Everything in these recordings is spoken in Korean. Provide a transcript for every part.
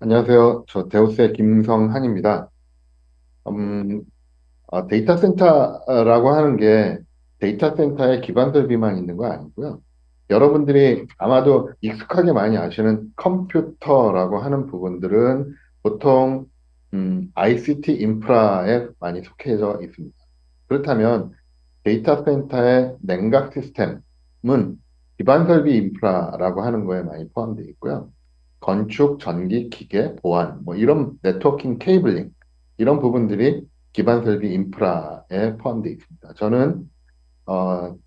안녕하세요. 저 데우스의 김성한입니다. 음, 데이터 센터라고 하는 게 데이터 센터의 기반 설비만 있는 거 아니고요. 여러분들이 아마도 익숙하게 많이 아시는 컴퓨터라고 하는 부분들은 보통 ICT 인프라에 많이 속해져 있습니다. 그렇다면 데이터 센터의 냉각 시스템은 기반 설비 인프라라고 하는 거에 많이 포함되어 있고요. 건축, 전기, 기계, 보안, 뭐 이런 네트워킹 케이블링, 이런 부분들이 기반 설비 인프라에 포함되어 있습니다. 저는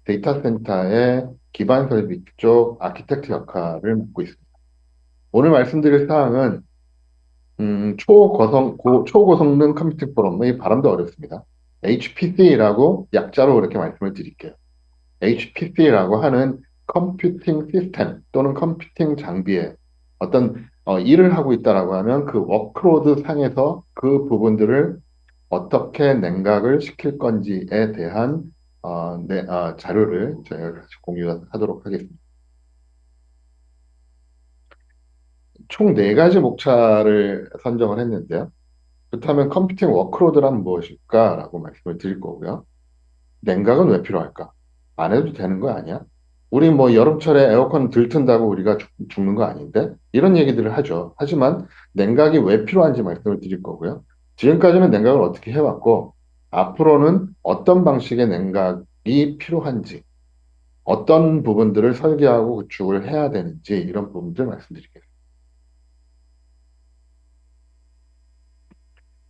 데이터 센터의 기반 설비 쪽 아키텍트 역할을 맡고 있습니다. 오늘 말씀드릴 사항은 초고성능 컴퓨팅 포럼, 이 발음도 어렵습니다. HPC라고 약자로 이렇게 말씀을 드릴게요. HPC라고 하는 컴퓨팅 시스템 또는 컴퓨팅 장비에 어떤 일을 하고 있다라고 하면 그 워크로드 상에서 그 부분들을 어떻게 냉각을 시킬 건지에 대한 자료를 저희가 같이 공유하도록 하겠습니다. 총 네 가지 목차를 선정을 했는데요. 그렇다면 컴퓨팅 워크로드란 무엇일까라고 말씀을 드릴 거고요. 냉각은 왜 필요할까? 안 해도 되는 거 아니야? 우리 뭐 여름철에 에어컨 들튼다고 우리가 죽는 거 아닌데? 이런 얘기들을 하죠. 하지만 냉각이 왜 필요한지 말씀을 드릴 거고요. 지금까지는 냉각을 어떻게 해왔고, 앞으로는 어떤 방식의 냉각이 필요한지, 어떤 부분들을 설계하고 구축을 해야 되는지, 이런 부분들 말씀드리겠습니다.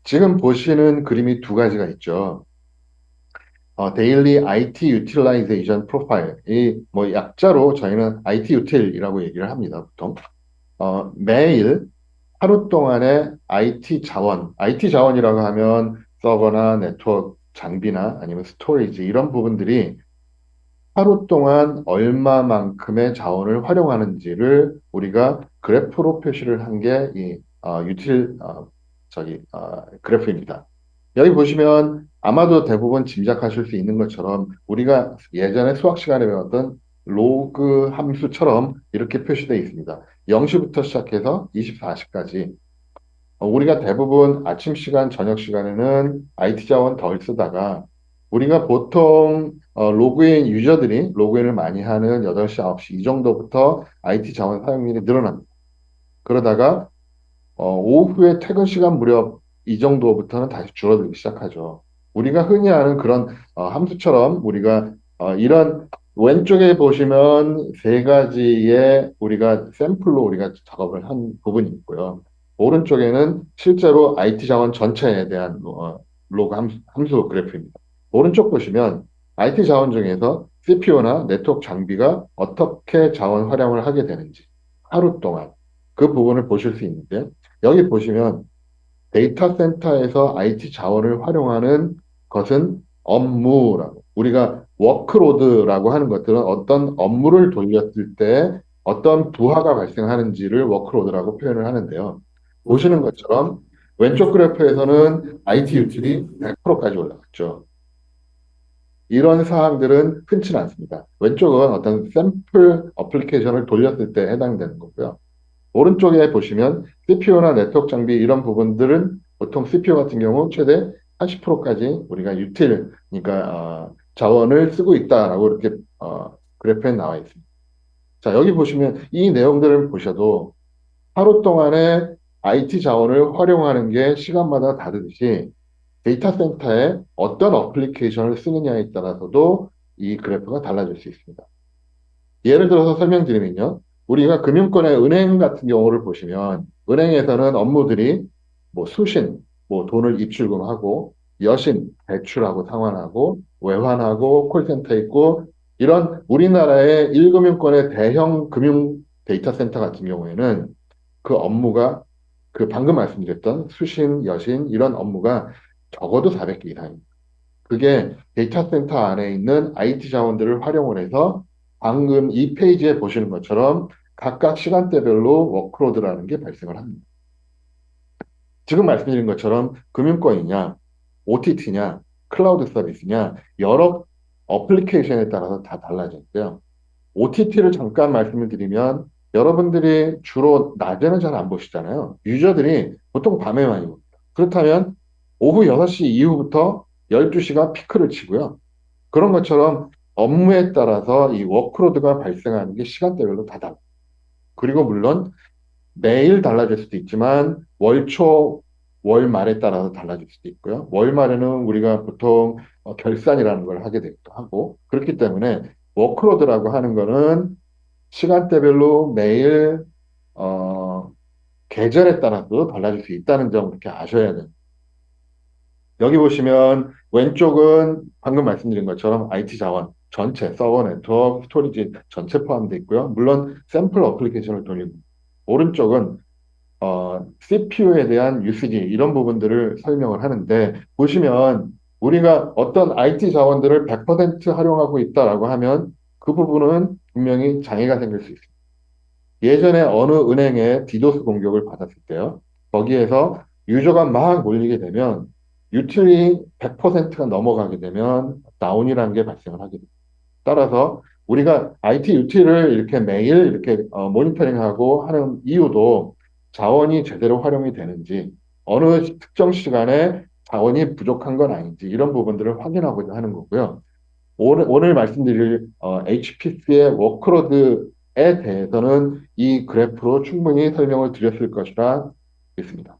지금 보시는 그림이 두 가지가 있죠. 데일리 IT 유틸라이제이션 프로파일. 이 뭐 약자로 저희는 IT 유틸이라고 얘기를 합니다, 보통. 매일 하루 동안의 IT 자원이라고 하면 서버나 네트워크 장비나 아니면 스토리지 이런 부분들이 하루 동안 얼마만큼의 자원을 활용하는지를 우리가 그래프로 표시를 한 게 이 그래프입니다. 여기 보시면 아마도 대부분 짐작하실 수 있는 것처럼 우리가 예전에 수학 시간에 배웠던 로그 함수처럼 이렇게 표시되어 있습니다. 0시부터 시작해서 24시까지. 우리가 대부분 아침 시간, 저녁 시간에는 IT 자원 덜 쓰다가 우리가 보통 로그인 유저들이 로그인을 많이 하는 8시, 9시 이 정도부터 IT 자원 사용률이 늘어납니다. 그러다가 오후에 퇴근 시간 무렵 이 정도부터는 다시 줄어들기 시작하죠. 우리가 흔히 아는 그런 함수처럼 우리가 이런 왼쪽에 보시면 세 가지의 우리가 샘플로 우리가 작업을 한 부분이 있고요. 오른쪽에는 실제로 IT 자원 전체에 대한 로그 함수 그래프입니다. 오른쪽 보시면 IT 자원 중에서 CPU나 네트워크 장비가 어떻게 자원 활용을 하게 되는지 하루 동안 그 부분을 보실 수 있는데 여기 보시면 데이터 센터에서 IT 자원을 활용하는 것은 업무라고. 우리가 워크로드라고 하는 것들은 어떤 업무를 돌렸을 때 어떤 부하가 발생하는지를 워크로드라고 표현을 하는데요. 보시는 것처럼 왼쪽 그래프에서는 IT 유출이 100%까지 올라갔죠. 이런 사항들은 흔치 않습니다. 왼쪽은 어떤 샘플 어플리케이션을 돌렸을 때 해당되는 거고요. 오른쪽에 보시면 CPU나 네트워크 장비 이런 부분들은 보통 CPU 같은 경우 최대 80%까지 우리가 그러니까 자원을 쓰고 있다라고 이렇게 그래프에 나와 있습니다. 자, 여기 보시면 이 내용들을 보셔도 하루 동안에 IT 자원을 활용하는 게 시간마다 다르듯이 데이터 센터에 어떤 어플리케이션을 쓰느냐에 따라서도 이 그래프가 달라질 수 있습니다. 예를 들어서 설명드리면요. 우리가 금융권의 은행 같은 경우를 보시면 은행에서는 업무들이 뭐 수신, 뭐 돈을 입출금하고 여신, 대출하고 상환하고 외환하고 콜센터 있고 이런 우리나라의 1금융권의 대형 금융 데이터 센터 같은 경우에는 그 업무가 그 방금 말씀드렸던 수신, 여신 이런 업무가 적어도 400개 이상입니다. 그게 데이터 센터 안에 있는 IT 자원들을 활용을 해서 방금 이 페이지에 보시는 것처럼 각각 시간대별로 워크로드라는 게 발생을 합니다. 지금 말씀드린 것처럼 금융권이냐, OTT냐, 클라우드 서비스냐, 여러 어플리케이션에 따라서 다 달라졌고요. OTT를 잠깐 말씀을 드리면 여러분들이 주로 낮에는 잘 안 보시잖아요. 유저들이 보통 밤에 많이 봅니다. 그렇다면 오후 6시 이후부터 12시가 피크를 치고요. 그런 것처럼 업무에 따라서 이 워크로드가 발생하는 게 시간대별로 다 달라요. 그리고 물론 매일 달라질 수도 있지만 월초, 월말에 따라서 달라질 수도 있고요. 월말에는 우리가 보통 결산이라는 걸 하게 되기도 하고 그렇기 때문에 워크로드라고 하는 거는 시간대별로 매일 어, 계절에 따라서 달라질 수 있다는 점 이렇게 아셔야 돼요. 여기 보시면 왼쪽은 방금 말씀드린 것처럼 IT 자원 전체, 서버 네트워크, 스토리지 전체 포함되어 있고요. 물론 샘플 어플리케이션을 돌리고 오른쪽은 CPU에 대한 유스지 이런 부분들을 설명을 하는데 보시면 우리가 어떤 IT 자원들을 100% 활용하고 있다라고 하면 그 부분은 분명히 장애가 생길 수 있습니다. 예전에 어느 은행에 디도스 공격을 받았을 때요. 거기에서 유저가 막 몰리게 되면 유틸이 100%가 넘어가게 되면 다운이라는 게 발생을 하게 됩니다. 따라서 우리가 IT 유틸을 이렇게 매일 이렇게 모니터링하고 하는 이유도 자원이 제대로 활용이 되는지 어느 특정 시간에 자원이 부족한 건 아닌지 이런 부분들을 확인하고자 하는 거고요. 오늘 말씀드릴 HPC의 워크로드에 대해서는 이 그래프로 충분히 설명을 드렸을 것이라 믿습니다.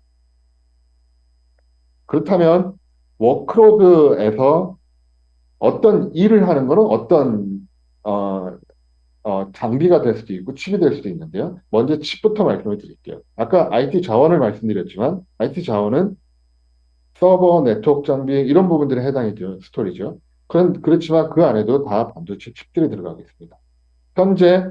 그렇다면 워크로드에서 어떤 일을 하는 것은 어떤 어, 장비가 될 수도 있고 칩이 될 수도 있는데요. 먼저 칩부터 말씀을 드릴게요. 아까 IT 자원을 말씀드렸지만 IT 자원은 서버, 네트워크 장비 이런 부분들에 해당이죠. 스토리죠. 그렇지만 그 안에도 다 반도체 칩들이 들어가겠습니다. 현재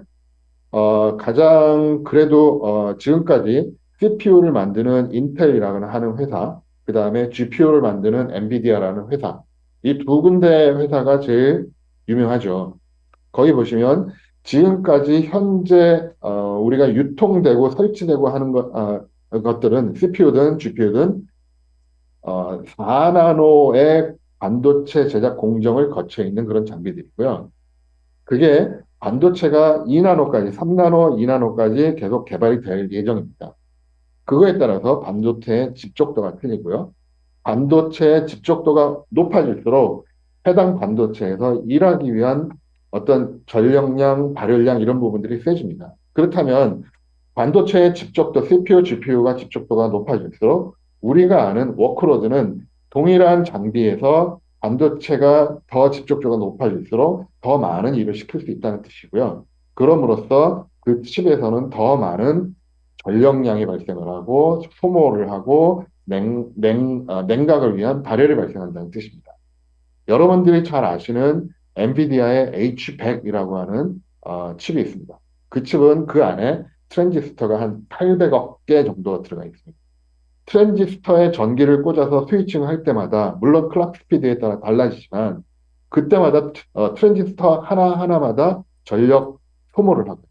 가장 그래도 지금까지 CPU를 만드는 인텔이라고 하는 회사, 그 다음에 GPU를 만드는 엔비디아라는 회사, 이 두 군데 회사가 제일 유명하죠. 거기 보시면 지금까지 현재 우리가 유통되고 설치되고 하는 것들은 CPU든 GPU든 4나노의 반도체 제작 공정을 거쳐 있는 그런 장비들이고요. 그게 반도체가 2나노까지, 3나노, 2나노까지 계속 개발이 될 예정입니다. 그거에 따라서 반도체의 집적도가 틀리고요. 반도체의 집적도가 높아질수록 해당 반도체에서 일하기 위한 어떤 전력량, 발열량 이런 부분들이 세집니다. 그렇다면 반도체의 집적도, CPU, GPU가 집적도가 높아질수록 우리가 아는 워크로드는 동일한 장비에서 반도체가 더 집적도가 높아질수록 더 많은 일을 시킬 수 있다는 뜻이고요. 그럼으로써 그 칩에서는 더 많은 전력량이 발생을 하고 소모를 하고 냉각을 위한 발열이 발생한다는 뜻입니다. 여러분들이 잘 아시는 엔비디아의 H100이라고 하는 칩이 있습니다. 그 칩은 그 안에 트랜지스터가 한 800억 개 정도 들어가 있습니다. 트랜지스터에 전기를 꽂아서 스위칭을 할 때마다 물론 클락 스피드에 따라 달라지지만 그때마다 트랜지스터 하나하나마다 전력 소모를 하고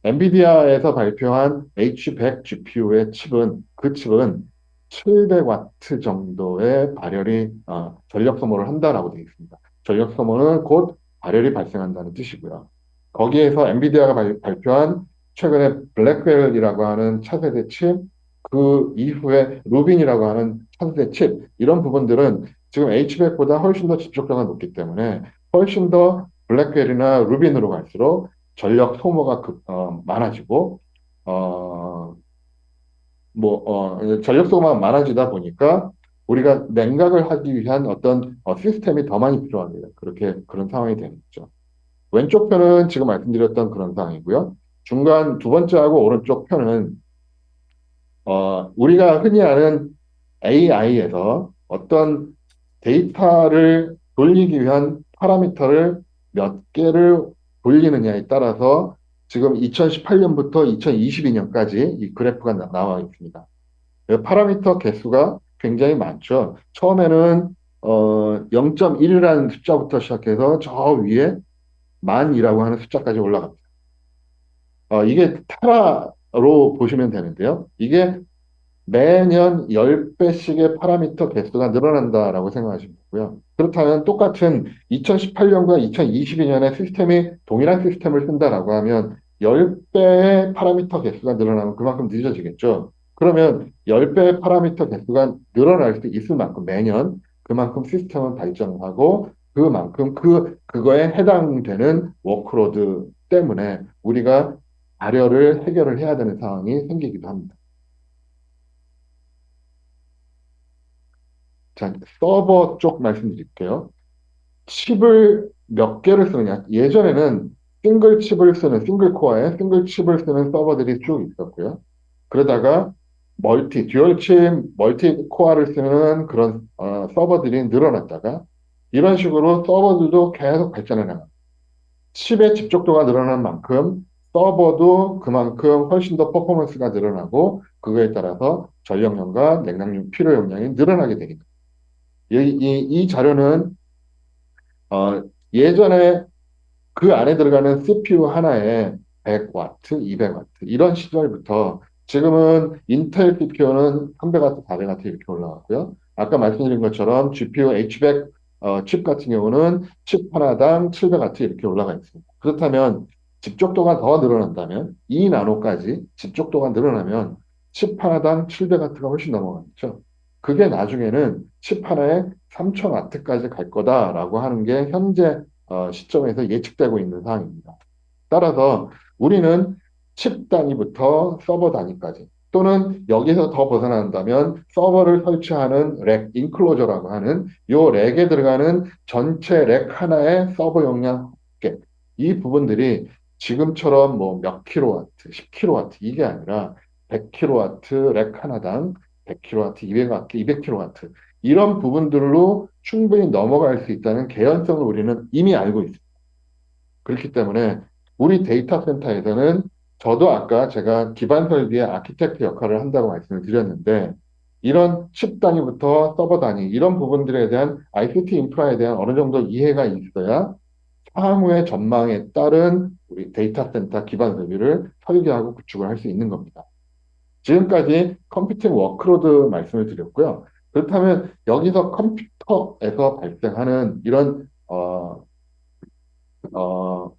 엔비디아에서 발표한 H100 GPU의 칩은 그 칩은 700와트 정도의 발열이 전력 소모를 한다라고 되어 있습니다. 전력 소모는 곧 발열이 발생한다는 뜻이고요. 거기에서 엔비디아가 발표한 최근에 블랙웰이라고 하는 차세대 칩, 그 이후에 루빈이라고 하는 차세대 칩, 이런 부분들은 지금 H100보다 훨씬 더 집적도가 높기 때문에 훨씬 더 블랙웰이나 루빈으로 갈수록 전력 소모가 많아지고, 전력 소모가 많아지다 보니까 우리가 냉각을 하기 위한 어떤 시스템이 더 많이 필요합니다. 그런 상황이 되는 거죠. 왼쪽 편은 지금 말씀드렸던 그런 상황이고요. 중간 두 번째하고 오른쪽 편은 우리가 흔히 아는 AI에서 어떤 데이터를 돌리기 위한 파라미터를 몇 개를 돌리느냐에 따라서 지금 2018년부터 2022년까지 이 그래프가 나와 있습니다. 파라미터 개수가 굉장히 많죠. 처음에는 0.1이라는 숫자부터 시작해서 저 위에 만이라고 하는 숫자까지 올라갑니다. 이게 테라로 보시면 되는데요. 이게 매년 10배씩의 파라미터 개수가 늘어난다라고 생각하시면 되고요. 그렇다면 똑같은 2018년과 2022년에 시스템이 동일한 시스템을 쓴다라고 하면 10배의 파라미터 개수가 늘어나면 그만큼 늦어지겠죠. 그러면 10배의 파라미터 개수가 늘어날 수 있을 만큼 매년 그만큼 시스템은 발전하고 그만큼 그거에 해당되는 워크로드 때문에 우리가 발열을 해결을 해야 되는 상황이 생기기도 합니다. 자, 서버 쪽 말씀드릴게요. 칩을 몇 개를 쓰느냐. 예전에는 싱글 칩을 쓰는, 싱글 코어에 싱글 칩을 쓰는 서버들이 쭉 있었고요. 그러다가 듀얼 칩, 멀티 코어를 쓰는 그런 서버들이 늘어났다가 이런 식으로 서버들도 계속 발전해 나갑니다. 칩의 집적도가 늘어난 만큼 서버도 그만큼 훨씬 더 퍼포먼스가 늘어나고 그거에 따라서 전력량과 냉각용 필요 용량이 늘어나게 되니까. 이 자료는 예전에 그 안에 들어가는 CPU 하나에 100와트, 200와트 이런 시절부터 지금은 인텔 CPU는 300와트, 400와트 이렇게 올라왔고요. 아까 말씀드린 것처럼 GPU H100 칩 같은 경우는 칩 하나당 700와트 이렇게 올라가 있습니다. 그렇다면 집적도가 더 늘어난다면 2나노까지 집적도가 늘어나면 칩 하나당 700와트가 훨씬 넘어가겠죠. 그게 나중에는 칩 하나에 3000와트까지 갈 거다라고 하는 게 현재 시점에서 예측되고 있는 사항입니다. 따라서 우리는 칩 단위부터 서버 단위까지 또는 여기서 더 벗어난다면 서버를 설치하는 렉, 인클로저라고 하는 요 렉에 들어가는 전체 렉 하나의 서버 용량 합계 이 부분들이 지금처럼 뭐 몇 킬로와트, 10킬로와트 이게 아니라 100킬로와트 렉 하나당 100킬로와트, 200와트, 200킬로와트 이런 부분들로 충분히 넘어갈 수 있다는 개연성을 우리는 이미 알고 있습니다. 그렇기 때문에 우리 데이터 센터에서는 저도 아까 제가 기반 설비의 아키텍트 역할을 한다고 말씀을 드렸는데 이런 칩 단위부터 서버 단위 이런 부분들에 대한 ICT 인프라에 대한 어느 정도 이해가 있어야 향후의 전망에 따른 우리 데이터 센터 기반 설비를 설계하고 구축을 할 수 있는 겁니다. 지금까지 컴퓨팅 워크로드 말씀을 드렸고요. 그렇다면 여기서 컴퓨터에서 발생하는 이런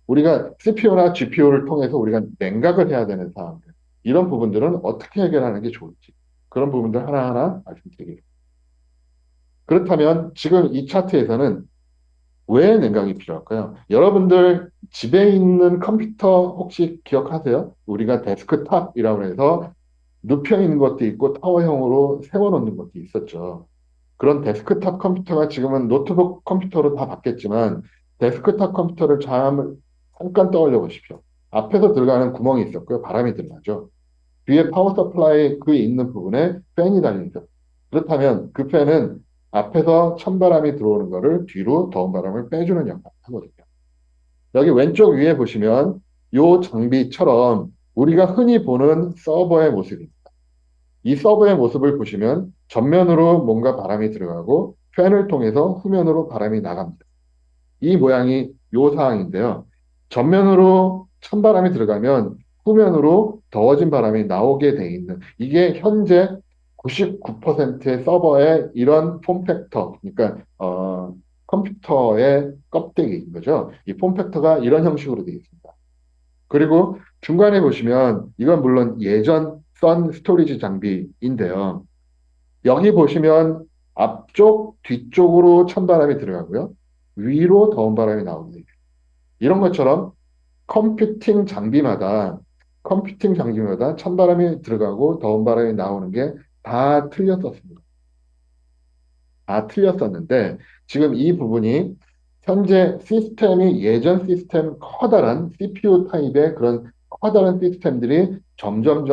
우리가 CPU나 GPU를 통해서 우리가 냉각을 해야 되는 사항들 이런 부분들은 어떻게 해결하는 게 좋을지 그런 부분들 하나하나 말씀드리겠습니다. 그렇다면 지금 이 차트에서는 왜 냉각이 필요할까요? 여러분들 집에 있는 컴퓨터 혹시 기억하세요? 우리가 데스크탑이라고 해서 눕혀 있는 것도 있고 타워형으로 세워놓는 것도 있었죠. 그런 데스크탑 컴퓨터가 지금은 노트북 컴퓨터로 다 바뀌었지만 데스크탑 컴퓨터를 잠깐 떠올려 보십시오. 앞에서 들어가는 구멍이 있었고요. 바람이 들어가죠. 뒤에 파워 서플라이 그 있는 부분에 팬이 달리죠. 그렇다면 그 팬은 앞에서 찬바람이 들어오는 거를 뒤로 더운 바람을 빼주는 역할을 하거든요. 여기 왼쪽 위에 보시면 이 장비처럼 우리가 흔히 보는 서버의 모습입니다. 이 서버의 모습을 보시면 전면으로 뭔가 바람이 들어가고 팬을 통해서 후면으로 바람이 나갑니다. 이 모양이 요 상황인데요. 전면으로 찬바람이 들어가면 후면으로 더워진 바람이 나오게 돼 있는 이게 현재 99%의 서버의 이런 폼팩터, 그러니까 컴퓨터의 껍데기인 거죠. 이 폼팩터가 이런 형식으로 되어 있습니다. 그리고 중간에 보시면 이건 물론 예전 선 스토리지 장비인데요. 여기 보시면 앞쪽, 뒤쪽으로 찬바람이 들어가고요. 위로 더운 바람이 나옵니다. 이런 것처럼 컴퓨팅 장비마다 찬바람이 들어가고 더운 바람이 나오는 게 다 틀렸었습니다. 다 틀렸었는데 지금 이 부분이 현재 시스템이 예전 시스템 커다란 CPU 타입의 그런 커다란 시스템들이 점점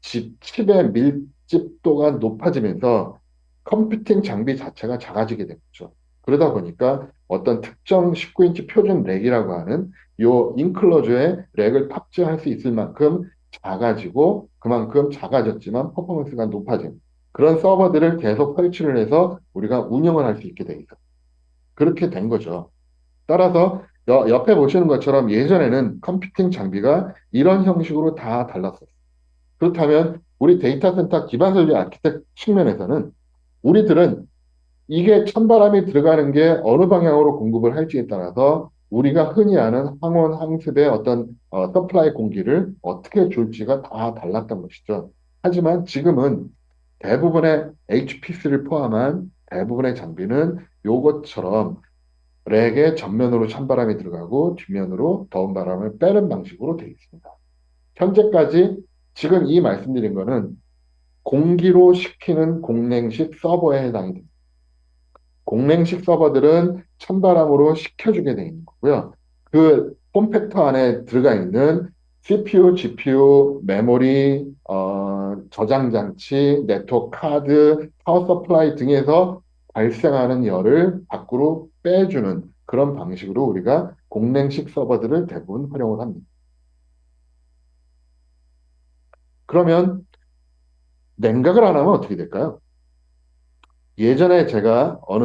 칩의 밀집도가 높아지면서 컴퓨팅 장비 자체가 작아지게 됐죠. 그러다 보니까 어떤 특정 19인치 표준 렉이라고 하는 요 인클로저에 렉을 탑재할 수 있을 만큼 작아지고 그만큼 작아졌지만 퍼포먼스가 높아진 그런 서버들을 계속 설치를 해서 우리가 운영을 할 수 있게 돼 있어. 그렇게 된 거죠. 따라서 옆에 보시는 것처럼 예전에는 컴퓨팅 장비가 이런 형식으로 다 달랐었어요. 그렇다면 우리 데이터 센터 기반 설비 아키텍트 측면에서는 우리들은 이게 찬바람이 들어가는 게 어느 방향으로 공급을 할지에 따라서 우리가 흔히 아는 항원, 항습의 어떤 서플라이 공기를 어떻게 줄지가 다 달랐던 것이죠. 하지만 지금은 대부분의 HPC를 포함한 대부분의 장비는 요것처럼 렉에 전면으로 찬바람이 들어가고 뒷면으로 더운 바람을 빼는 방식으로 되어 있습니다. 현재까지 지금 이 말씀드린 거는 공기로 식히는 공냉식 서버에 해당이 됩니다. 공냉식 서버들은 찬바람으로 식혀주게 되어 있는 거고요. 그 폼팩터 안에 들어가 있는 CPU, GPU, 메모리, 저장 장치, 네트워크 카드, 파워 서플라이 등에서 발생하는 열을 밖으로 빼주는 그런 방식으로 우리가 공냉식 서버들을 대부분 활용을 합니다. 그러면 냉각을 안 하면 어떻게 될까요? 예전에 제가 어느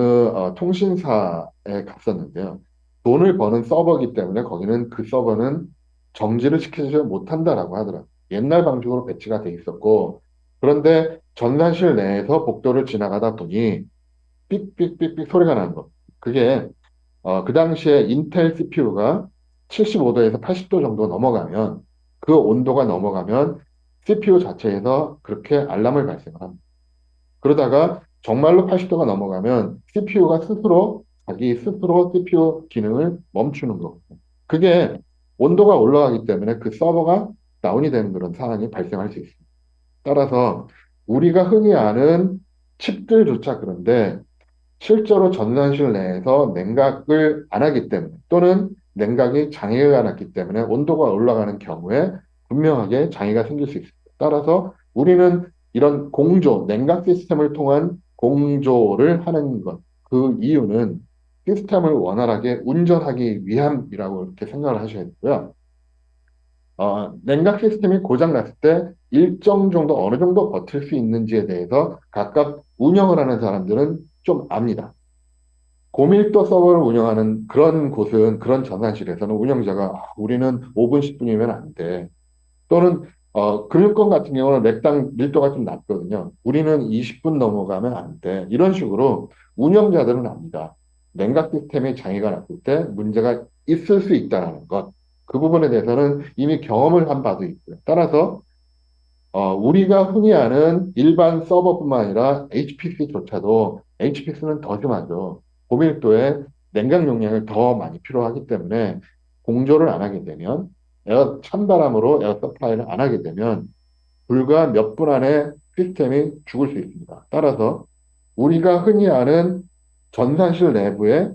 통신사에 갔었는데요. 돈을 버는 서버이기 때문에 거기는 그 서버는 정지를 시키지 못한다라고 하더라고요. 옛날 방식으로 배치가 돼 있었고, 그런데 전산실 내에서 복도를 지나가다 보니 삑삑삑삑 소리가 나는 거. 그게 그 당시에 인텔 CPU가 75도에서 80도 정도 넘어가면 그 온도가 넘어가면 CPU 자체에서 그렇게 알람을 발생을 합니다. 그러다가 정말로 80도가 넘어가면 CPU가 스스로 자기 스스로 CPU 기능을 멈추는 거. 그게 온도가 올라가기 때문에 그 서버가 다운이 되는 그런 상황이 발생할 수 있습니다. 따라서 우리가 흔히 아는 칩들조차 그런데 실제로 전산실 내에서 냉각을 안 하기 때문에 또는 냉각이 장애가 났기 때문에 온도가 올라가는 경우에 분명하게 장애가 생길 수 있습니다. 따라서 우리는 이런 공조, 냉각 시스템을 통한 공조를 하는 것, 그 이유는 시스템을 원활하게 운전하기 위함이라고 이렇게 생각을 하셔야 되고요. 냉각 시스템이 고장 났을 때 일정 정도 어느 정도 버틸 수 있는지에 대해서 각각 운영을 하는 사람들은 좀 압니다. 고밀도 서버를 운영하는 그런 곳은 그런 전산실에서는 운영자가 우리는 5분, 10분이면 안 돼. 또는 금융권 같은 경우는 맥당 밀도가 좀 낮거든요. 우리는 20분 넘어가면 안 돼. 이런 식으로 운영자들은 압니다. 냉각 시스템에 장애가 났을 때 문제가 있을 수 있다는 것. 그 부분에 대해서는 이미 경험을 한 바도 있고요. 따라서 우리가 흔히 아는 일반 서버뿐만 아니라 HPC조차도 HPC는 더 심하죠. 고밀도의 냉각 용량을 더 많이 필요하기 때문에 공조를 안 하게 되면 찬바람으로 에어 서플라이를 안 하게 되면 불과 몇 분 안에 시스템이 죽을 수 있습니다. 따라서 우리가 흔히 아는 전산실 내부에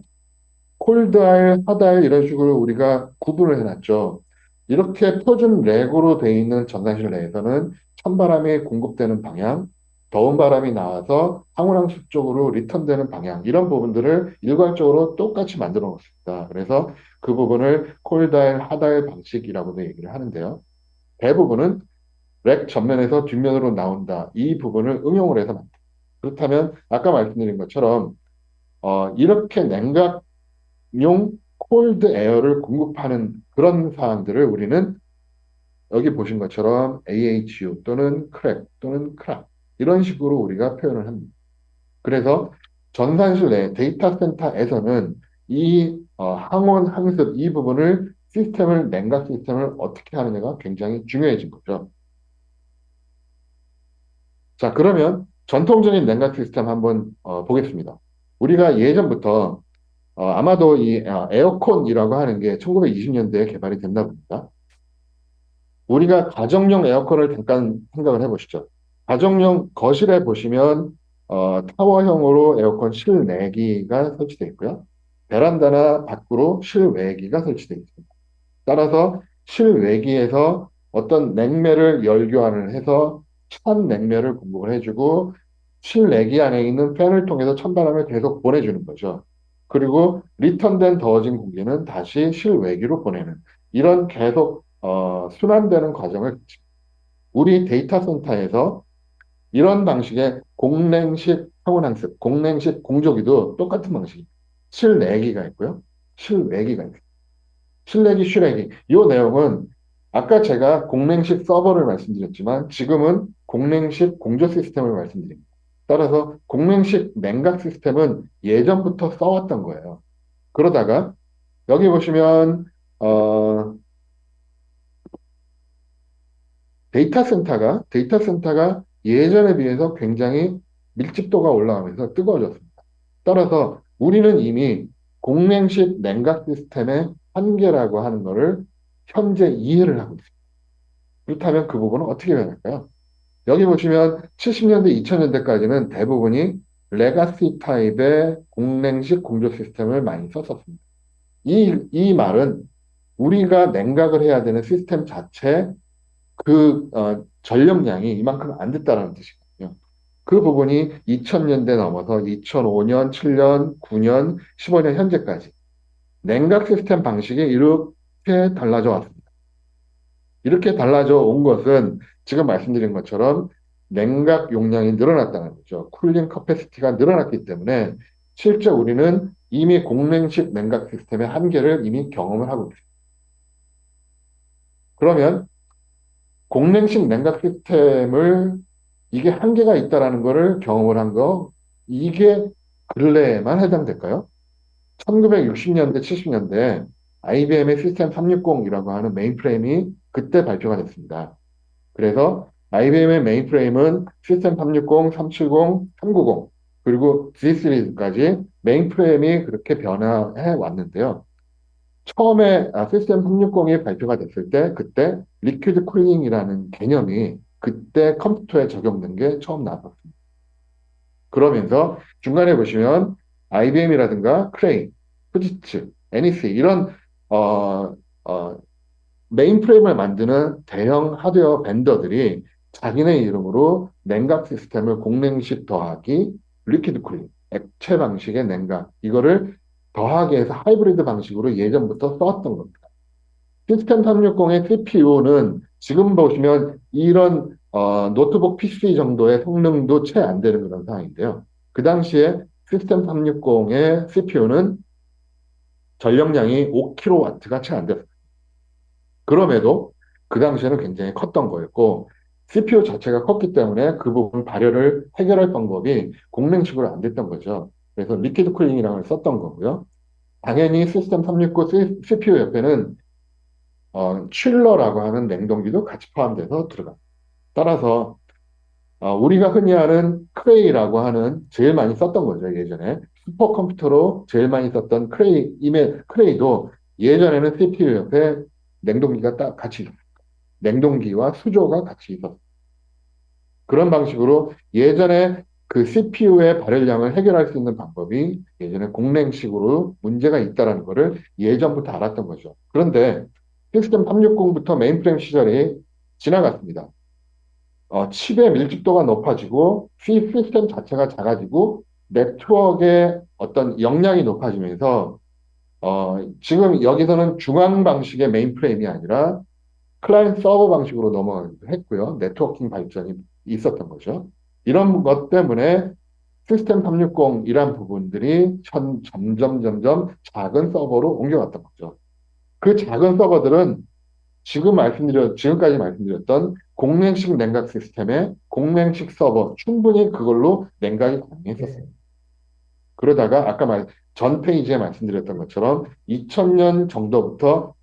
콜드알, 핫알 이런 식으로 우리가 구분을 해놨죠. 이렇게 표준 렉으로 되어 있는 전산실 내에서는 찬바람이 공급되는 방향, 더운 바람이 나와서 항온항수 쪽으로 리턴되는 방향 이런 부분들을 일괄적으로 똑같이 만들어 놓습니다. 그래서 그 부분을 콜드알, 핫알 방식이라고도 얘기를 하는데요. 대부분은 렉 전면에서 뒷면으로 나온다. 이 부분을 응용을 해서 만듭니다. 그렇다면 아까 말씀드린 것처럼 이렇게 냉각 용 콜드 에어를 공급하는 그런 사항들을 우리는 여기 보신 것처럼 AHU 또는 크랙 또는 크락 이런 식으로 우리가 표현을 합니다. 그래서 전산실 내 데이터 센터에서는 이 항원, 항습 이 부분을 시스템을 냉각 시스템을 어떻게 하느냐가 굉장히 중요해진 거죠. 자, 그러면 전통적인 냉각 시스템 한번 보겠습니다. 우리가 예전부터 아마도 이 에어컨이라고 하는 게 1920년대에 개발이 됐나 봅니다. 우리가 가정용 에어컨을 잠깐 생각을 해보시죠. 가정용 거실에 보시면 타워형으로 에어컨 실내기가 설치되어 있고요. 베란다나 밖으로 실외기가 설치되어 있습니다. 따라서 실외기에서 어떤 냉매를 열교환을 해서 찬 냉매를 공급을 해주고 실내기 안에 있는 팬을 통해서 찬바람을 계속 보내주는 거죠. 그리고 리턴된 더워진 공기는 다시 실외기로 보내는 이런 계속 순환되는 과정을 우리 데이터 센터에서 이런 방식의 공냉식 항온항습, 공냉식 공조기도 똑같은 방식입니다. 실내기가 있고요. 실외기가 있습니다. 실내기, 실외기. 이 내용은 아까 제가 공냉식 서버를 말씀드렸지만 지금은 공냉식 공조 시스템을 말씀드립니다. 따라서 공냉식 냉각 시스템은 예전부터 써왔던 거예요. 그러다가 여기 보시면 어, 데이터 센터가 예전에 비해서 굉장히 밀집도가 올라가면서 뜨거워졌습니다. 따라서 우리는 이미 공랭식 냉각 시스템의 한계라고 하는 것을 현재 이해를 하고 있습니다. 그렇다면 그 부분은 어떻게 변할까요? 여기 보시면 70년대, 2000년대까지는 대부분이 레가시 타입의 공랭식 공조 시스템을 많이 썼었습니다. 이 말은 우리가 냉각을 해야 되는 시스템 자체 전력량이 이만큼 안 됐다라는 뜻이거든요. 그 부분이 2000년대 넘어서 2005년, 7년, 9년, 15년 현재까지 냉각 시스템 방식이 이렇게 달라져 왔습니다. 이렇게 달라져 온 것은 지금 말씀드린 것처럼 냉각 용량이 늘어났다는 거죠. 쿨링 커패시티가 늘어났기 때문에 실제 우리는 이미 공랭식 냉각 시스템의 한계를 이미 경험을 하고 있습니다. 그러면 공랭식 냉각 시스템을 이게 한계가 있다라는 것을 경험을 한 거, 이게 근래에만 해당될까요? 1960년대, 70년대 IBM의 시스템 360이라고 하는 메인프레임이 그때 발표가 됐습니다. 그래서 IBM의 메인프레임은 시스템 360, 370, 390, 그리고 G 시리즈까지 메인프레임이 그렇게 변화해 왔는데요. 처음에 시스템 360이 발표가 됐을 때 그때 리퀴드 쿨링이라는 개념이 그때 컴퓨터에 적용된 게 처음 나왔습니다. 그러면서 중간에 보시면 IBM이라든가 크레인, 후지츠, NEC 이런 어, 어, 메인프레임을 만드는 대형 하드웨어 벤더들이 자기네 이름으로 냉각 시스템을 공냉식 더하기 리퀴드 쿨링, 액체 방식의 냉각 이거를 더하기 해서 하이브리드 방식으로 예전부터 써왔던 겁니다. 시스템 360의 CPU는 지금 보시면 이런 노트북 PC 정도의 성능도 채 안 되는 그런 상황인데요. 그 당시에 시스템 360의 CPU는 전력량이 5kW가 채 안 됐어요. 그럼에도 그 당시에는 굉장히 컸던 거였고 CPU 자체가 컸기 때문에 그 부분 발열을 해결할 방법이 공랭식으로 안 됐던 거죠. 그래서 리퀴드 쿨링이라는 걸 썼던 거고요. 당연히 시스템 369 CPU 옆에는 칠러라고 하는 냉동기도 같이 포함돼서 들어갑니다. 따라서 우리가 흔히 아는 크레이라고 하는 제일 많이 썼던 거죠, 예전에. 슈퍼컴퓨터로 제일 많이 썼던 크레이도 예전에는 CPU 옆에 냉동기가 딱 같이 있었어요. 냉동기와 수조가 같이 있었어요. 그런 방식으로 예전에 그 CPU의 발열량을 해결할 수 있는 방법이 예전에 공랭식으로 문제가 있다는 것을 예전부터 알았던 거죠. 그런데 시스템 360부터 메인프레임 시절이 지나갔습니다. 칩의 밀집도가 높아지고 시스템 자체가 작아지고 네트워크의 어떤 역량이 높아지면서 지금 여기서는 중앙 방식의 메인프레임이 아니라 클라이언트 서버 방식으로 넘어가기도 했고요. 네트워킹 발전이 있었던 거죠. 이런 것 때문에 시스템 360이란 부분들이 점점 작은 서버로 옮겨갔던 거죠. 그 작은 서버들은 지금까지 말씀드렸던 공랭식 냉각 시스템의 공랭식 서버 충분히 그걸로 냉각이 가능했었습니다. 그러다가 전 페이지에 말씀드렸던 것처럼 2000년 정도부터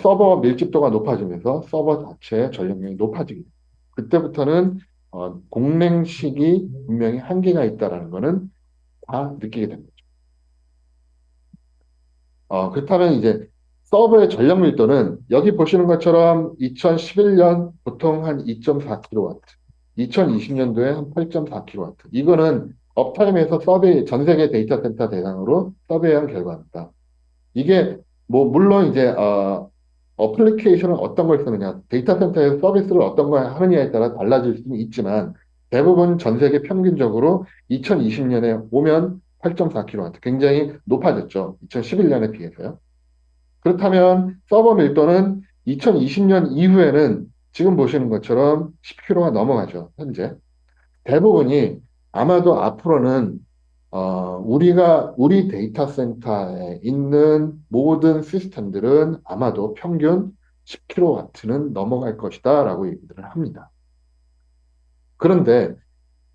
서버 밀집도가 높아지면서 서버 자체의 전력량이 높아지게 됩니다. 그때부터는 공랭식이 분명히 한계가 있다는 것은 다 느끼게 됩니다. 그렇다면 이제 서버의 전력 밀도는 여기 보시는 것처럼 2011년 보통 한 2.4kW, 2020년도에 한 8.4kW. 이거는 업타임에서 전 세계 데이터 센터 대상으로 서베이한 결과입니다. 이게 뭐 물론 이제 어플리케이션은 어떤 걸 쓰느냐, 데이터 센터에서 서비스를 어떤 걸 하느냐에 따라 달라질 수는 있지만 대부분 전 세계 평균적으로 2020년에 오면 8.4kW, 굉장히 높아졌죠. 2011년에 비해서요. 그렇다면 서버 밀도는 2020년 이후에는 지금 보시는 것처럼 10kW가 넘어가죠. 현재. 대부분이 아마도 앞으로는 우리 데이터 센터에 있는 모든 시스템들은 아마도 평균 10kW는 넘어갈 것이다 라고 얘기들을 합니다. 그런데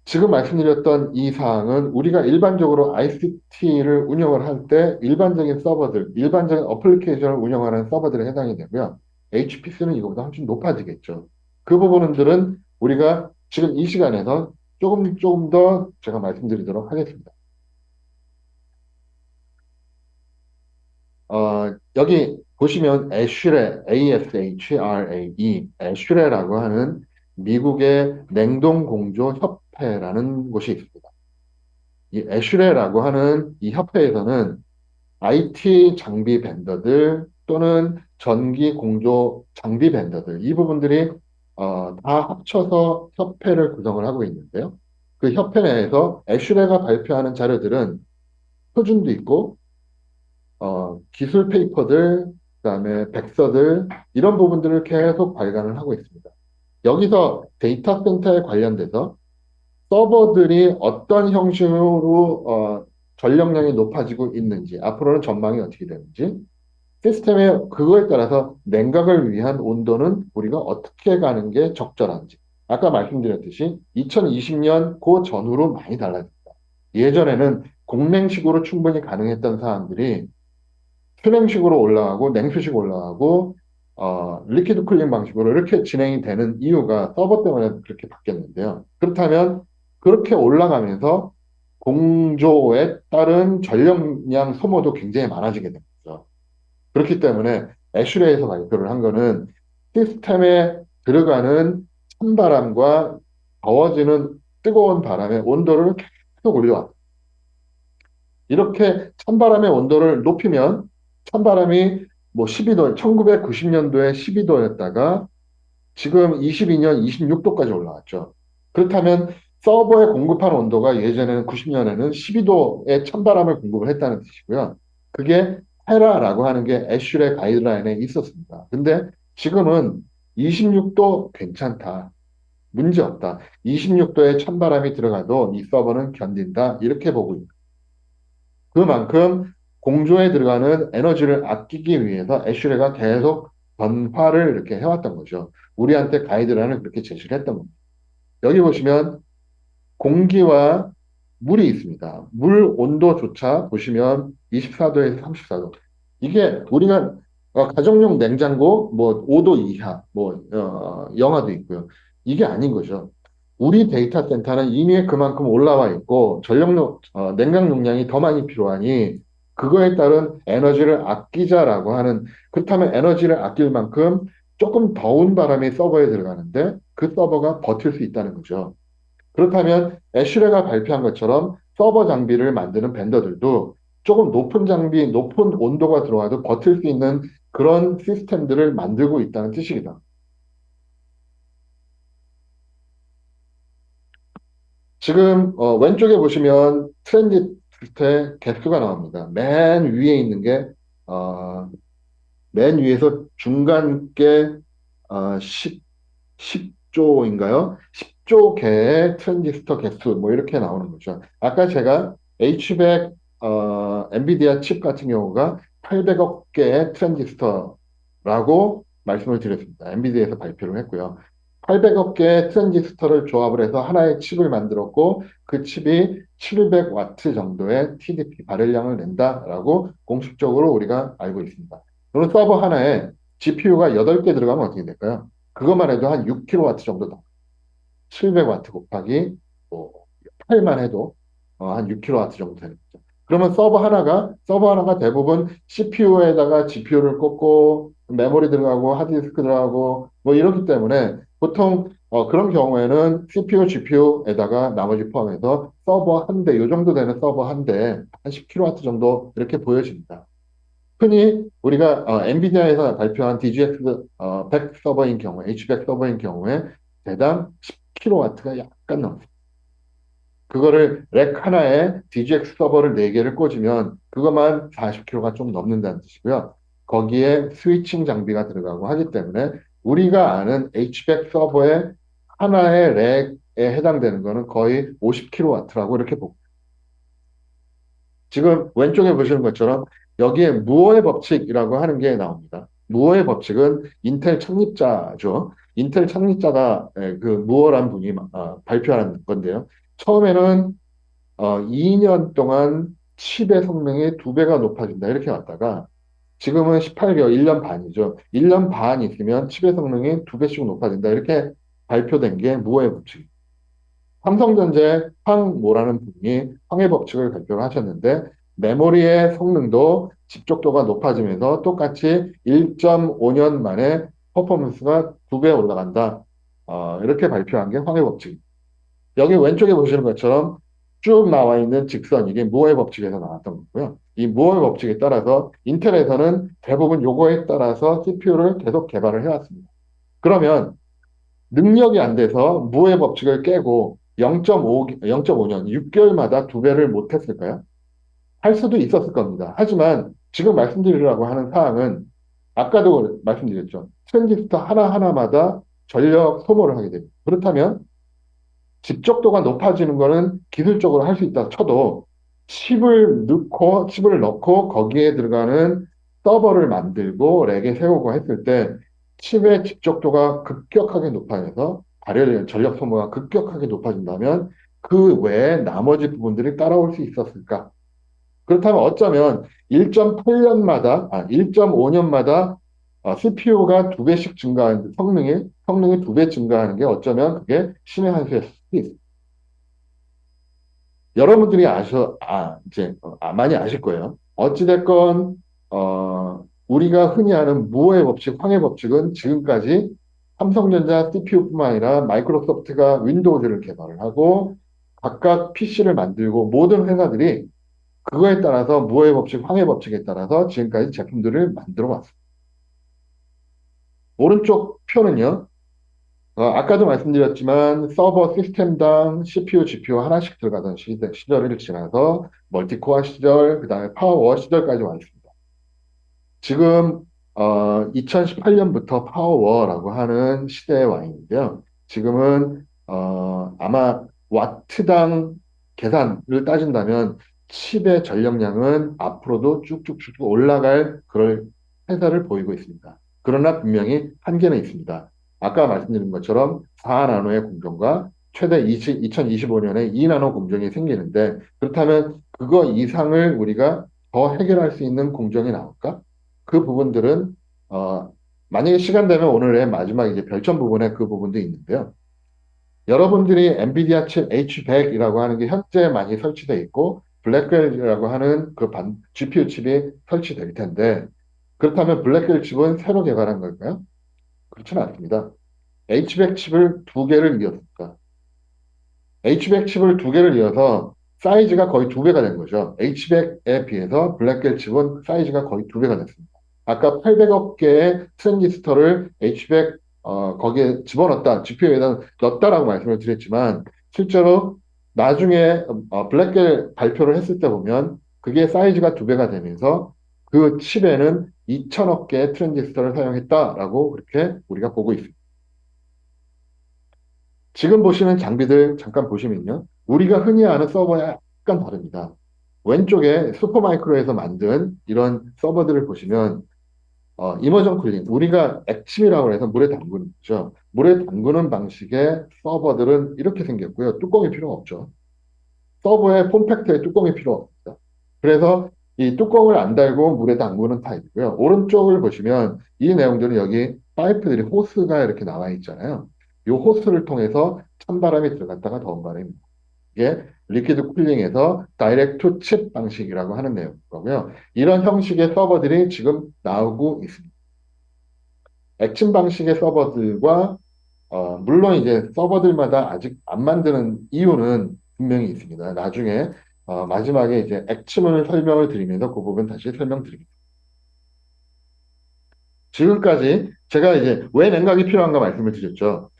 지금 말씀드렸던 이 사항은 우리가 일반적으로 ICT를 운영을 할 때 일반적인 서버들, 일반적인 어플리케이션을 운영하는 서버들에 해당이 되고요. HPC는 이거보다 훨씬 높아지겠죠. 그 부분들은 우리가 지금 이 시간에서 조금 더 제가 말씀드리도록 하겠습니다. 여기 보시면 애슈레, ASHRAE, 애슈레라고 하는 미국의 냉동공조 협회라는 곳이 있습니다. 이 애슈레라고 하는 이 협회에서는 IT 장비 벤더들 또는 전기 공조 장비 벤더들 이 부분들이 다 합쳐서 협회를 구성을 하고 있는데요. 그 협회 내에서 애슈레가 발표하는 자료들은 표준도 있고 기술 페이퍼들 그다음에 백서들 이런 부분들을 계속 발간을 하고 있습니다. 여기서 데이터 센터에 관련돼서 서버들이 어떤 형식으로 전력량이 높아지고 있는지, 앞으로는 전망이 어떻게 되는지, 시스템의 그거에 따라서 냉각을 위한 온도는 우리가 어떻게 가는 게 적절한지. 아까 말씀드렸듯이 2020년 그 전후로 많이 달라집니다. 예전에는 공냉식으로 충분히 가능했던 사람들이 수냉식으로 올라가고 냉수식 올라가고 리퀴드 쿨링 방식으로 이렇게 진행이 되는 이유가 서버 때문에 그렇게 바뀌었는데요. 그렇다면 그렇게 올라가면서 공조에 따른 전력량 소모도 굉장히 많아지게 됩니다. 그렇기 때문에 애슐레이에서 발표를 한 거는 시스템에 들어가는 찬바람과 더워지는 뜨거운 바람의 온도를 계속 올려왔다. 이렇게 찬바람의 온도를 높이면 찬바람이 뭐 12도, 1990년도에 12도였다가 지금 22년 26도까지 올라왔죠. 그렇다면 서버에 공급한 온도가 예전에는 90년에는 12도의 찬바람을 공급을 했다는 뜻이고요. 그게 헤라라고 하는 게 애슐의 가이드라인에 있었습니다. 근데 지금은 26도 괜찮다. 문제 없다. 26도의 찬바람이 들어가도 이 서버는 견딘다. 이렇게 보고 있습니다. 그만큼 공조에 들어가는 에너지를 아끼기 위해서 애슐레가 계속 변화를 이렇게 해왔던 거죠. 우리한테 가이드라인을 그렇게 제시를 했던 겁니다. 여기 보시면 공기와 물이 있습니다. 물 온도조차 보시면 24도에서 34도. 이게 우리가 가정용 냉장고 뭐 5도 이하, 뭐 영하도 있고요. 이게 아닌 거죠. 우리 데이터 센터는 이미 그만큼 올라와 있고 냉각 용량이 더 많이 필요하니 그거에 따른 에너지를 아끼자라고 하는 그렇다면 에너지를 아낄 만큼 조금 더운 바람이 서버에 들어가는데 그 서버가 버틸 수 있다는 거죠. 그렇다면 애슐레가 발표한 것처럼 서버 장비를 만드는 벤더들도 조금 높은 장비, 높은 온도가 들어와도 버틸 수 있는 그런 시스템들을 만들고 있다는 뜻이기도. 지금 왼쪽에 보시면 트랜지스터의 개수가 나옵니다. 맨 위에 있는 게 어, 맨 위에서 중간 게 10조인가요? 10조 개의 트랜지스터 개수 뭐 이렇게 나오는 거죠. 아까 제가 H100 엔비디아 칩 같은 경우가 800억 개의 트랜지스터라고 말씀을 드렸습니다. 엔비디아에서 발표를 했고요. 800억 개의 트랜지스터를 조합을 해서 하나의 칩을 만들었고 그 칩이 700와트 정도의 TDP 발열량을 낸다라고 공식적으로 우리가 알고 있습니다. 그럼 서버 하나에 GPU가 8개 들어가면 어떻게 될까요? 그것만 해도 한 6kW 정도 더. 700와트 곱하기 뭐 8만 해도 한 6kW 정도 되는 거죠. 그러면 서버 하나가 대부분 CPU에다가 GPU를 꽂고 메모리 들어가고 하드디스크 들어가고 뭐 이렇기 때문에 보통 그런 경우에는 CPU, GPU에다가 나머지 포함해서 서버 한 대, 요 정도 되는 서버 한 대, 한 10kW 정도 이렇게 보여집니다. 흔히 우리가 엔비디아에서 발표한 DGX 100 서버인 경우에, H100 서버인 경우에 대당 10kW가 약간 넘습니다. 그거를 렉 하나에 DGX 서버를 4개를 꽂으면 그것만 40kW가 좀 넘는다는 뜻이고요. 거기에 스위칭 장비가 들어가고 하기 때문에 우리가 아는 H100 서버의 하나의 렉에 해당되는 거는 거의 50kW라고 이렇게 보고 지금 왼쪽에 보시는 것처럼 여기에 무어의 법칙이라고 하는 게 나옵니다. 무어의 법칙은 인텔 창립자죠. 인텔 창립자가 그 무어란 분이 발표한 건데요. 처음에는 2년 동안 칩의 성능이 2배가 높아진다 이렇게 왔다가 지금은 18개월, 1년 반이죠. 1년 반 있으면 칩의 성능이 2배씩 높아진다 이렇게 발표된 게 무어의 법칙. 삼성전자의 황모라는 분이 황의 법칙을 발표를 하셨는데 메모리의 성능도 집적도가 높아지면서 똑같이 1.5년 만에 퍼포먼스가 2배 올라간다. 이렇게 발표한 게 황의 법칙. 여기 왼쪽에 보시는 것처럼 쭉 나와 있는 직선, 이게 무어의 법칙에서 나왔던 거고요. 이 무어의 법칙에 따라서 인텔에서는 대부분 요거에 따라서 CPU를 계속 개발을 해왔습니다. 그러면 능력이 안 돼서 무어의 법칙을 깨고 0.5년, 6개월마다 2배를 못했을까요? 할 수도 있었을 겁니다. 하지만 지금 말씀드리려고 하는 사항은 아까도 말씀드렸죠. 트랜지스터 하나하나마다 전력 소모를 하게 됩니다. 그렇다면 집적도가 높아지는 거는 기술적으로 할 수 있다 쳐도 칩을 넣고 거기에 들어가는 서버를 만들고 렉에 세우고 했을 때 칩의 집적도가 급격하게 높아져서 발열 전력 소모가 급격하게 높아진다면 그 외에 나머지 부분들이 따라올 수 있었을까? 그렇다면 어쩌면 1.8년마다, 1.5년마다 CPU가 2배씩 증가하는, 성능이 2배 증가하는 게 어쩌면 그게 신의 한 수일 수도 있습니다. 여러분들이 많이 아실 거예요. 어찌됐건, 우리가 흔히 아는 무어의 법칙, 황의 법칙은 지금까지 삼성전자 CPU뿐만 아니라 마이크로소프트가 윈도우즈를 개발을 하고 각각 PC를 만들고 모든 회사들이 그거에 따라서 무어의 법칙, 황의 법칙에 따라서 지금까지 제품들을 만들어 왔습니다. 오른쪽 표는요, 아까도 말씀드렸지만 서버 시스템당 CPU, GPU 하나씩 들어가던 시절을 지나서 멀티코어 시절, 그 다음에 파워워 시절까지 와 있습니다. 지금 2018년부터 파워워라고 하는 시대에 와 있는데요. 지금은 아마 와트당 계산을 따진다면 칩의 전력량은 앞으로도 쭉쭉쭉 올라갈 그럴 회사를 보이고 있습니다. 그러나 분명히 한계는 있습니다. 아까 말씀드린 것처럼 4나노의 공정과 최대 2025년에 2나노 공정이 생기는데 그렇다면 그거 이상을 우리가 더 해결할 수 있는 공정이 나올까? 그 부분들은 만약에 시간 되면 오늘의 마지막 이제 별점 부분에 그 부분도 있는데요. 여러분들이 엔비디아 칩 H100이라고 하는 게 현재 많이 설치되어 있고 블랙웰이라고 하는 GPU 칩이 설치될 텐데 그렇다면 블랙웰 칩은 새로 개발한 걸까요? 그렇지는 않습니다. H100 칩을 2개를 이었습니다. H100 칩을 2개를 이어서 사이즈가 거의 2배가 된 거죠. H100에 비해서 블랙웰 칩은 사이즈가 거의 2배가 됐습니다. 아까 800억 개의 트랜지스터를 H100 거기에 집어넣었다, GPU에다 넣었다라고 말씀을 드렸지만 실제로 나중에 블랙웰 발표를 했을 때 보면 그게 사이즈가 2배가 되면서 그 칩에는 2천억 개의 트랜지스터를 사용했다라고 그렇게 우리가 보고 있습니다. 지금 보시는 장비들 잠깐 보시면요. 우리가 흔히 아는 서버와 약간 다릅니다. 왼쪽에 슈퍼마이크로에서 만든 이런 서버들을 보시면 이머전 쿨링, 우리가 액침이라고 해서 물에 담그는 거죠. 물에 담그는 방식의 서버들은 이렇게 생겼고요. 뚜껑이 필요 없죠. 서버의 폼팩트에 뚜껑이 필요 없습니다. 그래서 이 뚜껑을 안 달고 물에 담그는 타입이고요. 오른쪽을 보시면 이 내용들은 여기 파이프들이 호스가 이렇게 나와 있잖아요. 이 호스를 통해서 찬바람이 들어갔다가 더운 바람입니다. 이게 리퀴드 쿨링에서 다이렉트 칩 방식이라고 하는 내용이고요. 이런 형식의 서버들이 지금 나오고 있습니다. 액침 방식의 서버들과 물론 이제 서버들마다 아직 안 만드는 이유는 분명히 있습니다. 나중에 마지막에 이제 액침을 설명을 드리면서 그 부분 다시 설명드립니다. 지금까지 제가 이제 왜 냉각이 필요한가 말씀을 드렸죠.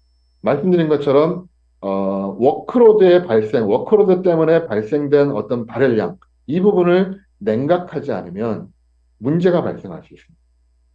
말씀드린 것처럼 워크로드 때문에 발생된 어떤 발열량 이 부분을 냉각하지 않으면 문제가 발생할 수 있습니다.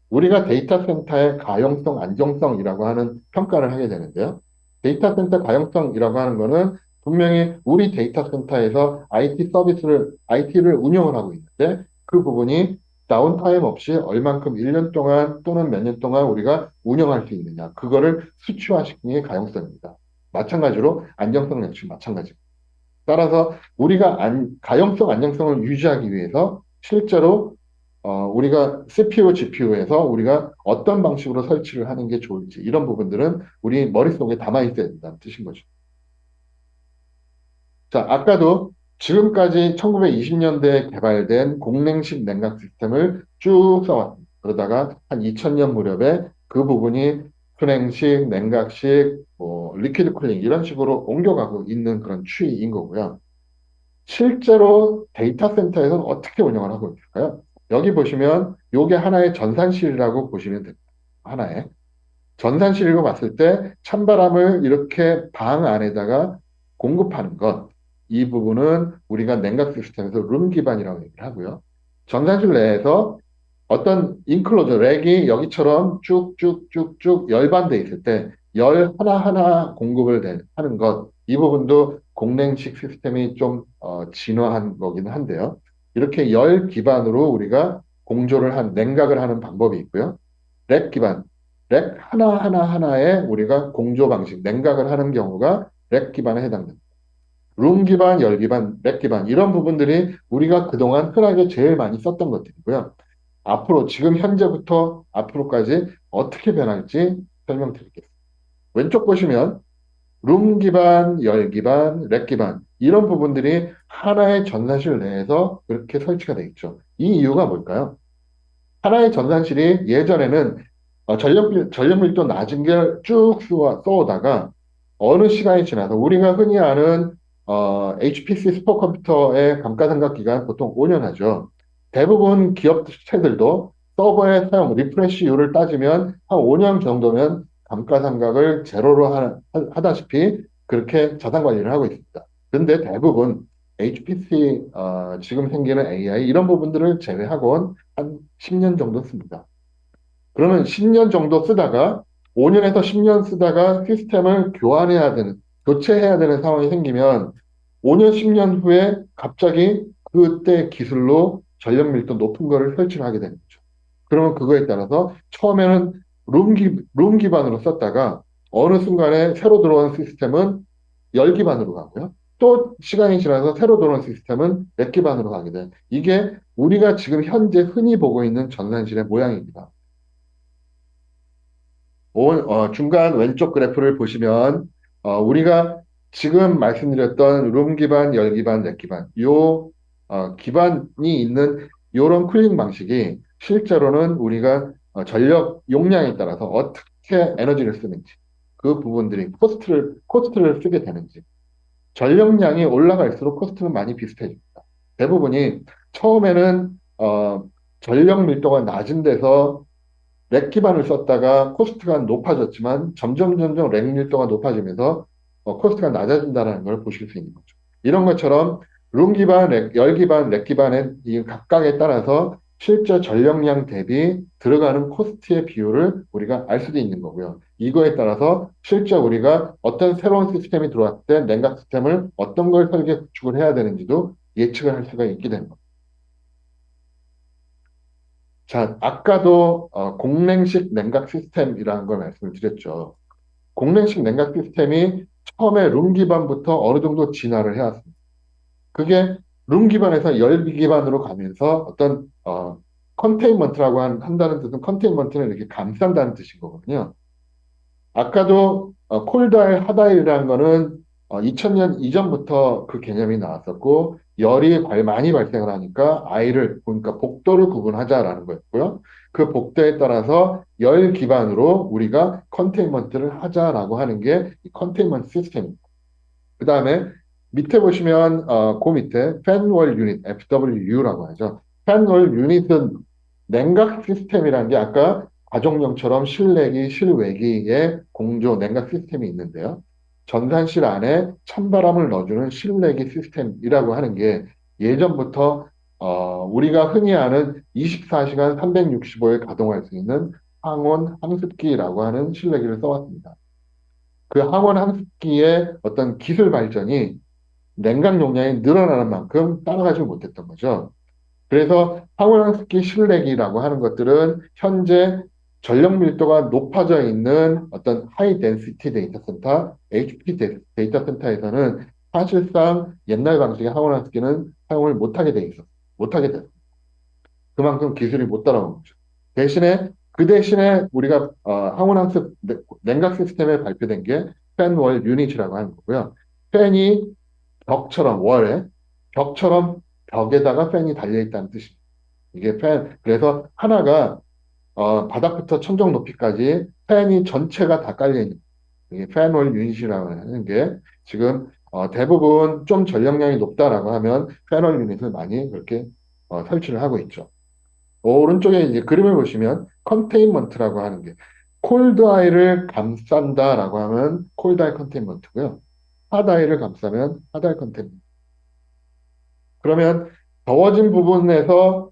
우리가 데이터 센터의 가용성, 안정성이라고 하는 평가를 하게 되는데요. 데이터 센터 가용성이라고 하는 거는 분명히 우리 데이터 센터에서 IT를 운영을 하고 있는데 그 부분이 다운타임 없이 얼만큼 1년 동안 또는 몇 년 동안 우리가 운영할 수 있느냐. 그거를 수치화시키는 게 가용성입니다. 마찬가지로 안정성 역시 마찬가지입니다. 따라서 우리가 가용성, 안정성을 유지하기 위해서 실제로 우리가 CPU, GPU에서 우리가 어떤 방식으로 설치를 하는 게 좋을지 이런 부분들은 우리 머릿속에 담아 있어야 된다는 뜻인 거죠. 자, 아까도 지금까지 1920년대에 개발된 공랭식 냉각 시스템을 쭉 써왔습니다. 그러다가 한 2000년 무렵에 그 부분이 수냉식, 냉각식, 뭐 리퀴드 쿨링 이런 식으로 옮겨가고 있는 그런 추이인 거고요. 실제로 데이터 센터에서는 어떻게 운영을 하고 있을까요? 여기 보시면 이게 하나의 전산실이라고 보시면 됩니다. 하나의. 전산실로 봤을 때 찬바람을 이렇게 방 안에다가 공급하는 것. 이 부분은 우리가 냉각 시스템에서 룸 기반이라고 얘기를 하고요. 전산실 내에서 어떤 인클로저, 렉이 여기처럼 쭉쭉쭉쭉 열반돼 있을 때 열 하나하나 하는 것. 이 부분도 공랭식 시스템이 좀 진화한 거긴 한데요. 이렇게 열 기반으로 우리가 공조를 냉각을 하는 방법이 있고요. 렉 기반, 렉 하나하나에 우리가 공조 방식, 냉각을 하는 경우가 렉 기반에 해당됩니다. 룸 기반, 열 기반, 렉 기반 이런 부분들이 우리가 그동안 흔하게 제일 많이 썼던 것들이고요. 앞으로 지금 현재부터 앞으로까지 어떻게 변할지 설명드리겠습니다. 왼쪽 보시면 룸 기반, 열 기반, 렉 기반 이런 부분들이 하나의 전산실 내에서 그렇게 설치가 되어 있죠. 이 이유가 뭘까요? 하나의 전산실이 예전에는 전력 밀도 낮은 걸 쭉 써오다가 어느 시간이 지나서 우리가 흔히 아는 HPC 슈퍼컴퓨터의 감가상각 기간 보통 5년 하죠. 대부분 기업체들도 서버의 사용 리프레시율을 따지면 한 5년 정도면 감가상각을 제로로 하다시피 그렇게 자산 관리를 하고 있습니다. 근데 대부분 HPC 지금 생기는 AI 이런 부분들을 제외하고는 한 10년 정도 씁니다. 그러면 10년 정도 쓰다가 5년에서 10년 쓰다가 시스템을 교체해야 되는 상황이 생기면 5년, 10년 후에 갑자기 그때 기술로 전력 밀도 높은 거를 설치를 하게 되는 거죠. 그러면 그거에 따라서 처음에는 룸 기반으로 썼다가 어느 순간에 새로 들어온 시스템은 열 기반으로 가고요. 또 시간이 지나서 새로 들어온 시스템은 렉 기반으로 가게 돼. 이게 우리가 지금 현재 흔히 보고 있는 전산실의 모양입니다. 중간 왼쪽 그래프를 보시면 우리가 지금 말씀드렸던 룸 기반, 열 기반, 렉 기반 기반이 있는 이런 쿨링 방식이 실제로는 우리가 전력 용량에 따라서 어떻게 에너지를 쓰는지 그 부분들이 코스트를 쓰게 되는지 전력량이 올라갈수록 코스트는 많이 비슷해집니다. 대부분이 처음에는 전력 밀도가 낮은 데서 렉 기반을 썼다가 코스트가 높아졌지만 점점 렉 밀도가 높아지면서 코스트가 낮아진다는 걸 보실 수 있는 거죠. 이런 것처럼 룸 기반, 열 기반, 렉 기반의 이 각각에 따라서 실제 전력량 대비 들어가는 코스트의 비율을 우리가 알 수도 있는 거고요. 이거에 따라서 실제 우리가 어떤 새로운 시스템이 들어왔을 때 냉각 시스템을 어떤 걸 설계 구축을 해야 되는지도 예측을 할 수가 있게 되는 겁니다. 자, 아까도 공랭식 냉각 시스템이라는 걸 말씀을 드렸죠. 공랭식 냉각 시스템이 처음에 룸 기반부터 어느 정도 진화를 해왔습니다. 그게 룸 기반에서 열 기반으로 가면서 어떤 컨테인먼트라고 한다는 뜻은 컨테인먼트는 이렇게 감싼다는 뜻인 거거든요. 아까도 콜달 하다일이라는 거는 2000년 이전부터 그 개념이 나왔었고 열이 많이 발생을 하니까 그러니까 복도를 구분하자라는 거였고요. 그 복도에 따라서 열 기반으로 우리가 컨테인먼트를 하자라고 하는 게 컨테인먼트 시스템입니다. 그 다음에 밑에 보시면 그 밑에 팬월 유닛 FWU라고 하죠. 팬월 유닛은 냉각 시스템이라는 게 아까 가정용처럼 실내기, 실외기의 공조 냉각 시스템이 있는데요. 전산실 안에 찬바람을 넣어주는 실내기 시스템이라고 하는 게 예전부터 우리가 흔히 아는 24시간 365일 가동할 수 있는 항온 항습기라고 하는 실내기를 써왔습니다. 그 항원 항습기의 어떤 기술 발전이 냉각 용량이 늘어나는 만큼 따라가지 못했던 거죠. 그래서 항원 항습기 실내기라고 하는 것들은 현재 전력 밀도가 높아져 있는 어떤 하이 덴시티 데이터 센터, HP 데이터 센터에서는 사실상 옛날 방식의 항온화습기는 사용을 못하게 돼 있어. 못하게 돼. 그만큼 기술이 못 따라온 거죠. 대신에 그 대신에 우리가 항온항습 냉각 시스템에 발표된 게 팬월 유닛이라고 하는 거고요. 팬이 벽처럼 월에 벽처럼 벽에다가 팬이 달려 있다는 뜻입니다. 이게 팬 그래서 하나가 바닥부터 천정 높이까지 팬이 전체가 다 깔려 있는 이게 팬월 유닛이라고 하는 게 지금 대부분 좀 전력량이 높다라고 하면 팬월 유닛을 많이 그렇게 설치를 하고 있죠. 오른쪽에 이제 그림을 보시면 컨테인먼트라고 하는 게 콜드아이를 감싼다라고 하면 콜드아이 컨테인먼트고요. 핫아이를 감싸면 핫아이 컨테인먼트. 그러면 더워진 부분에서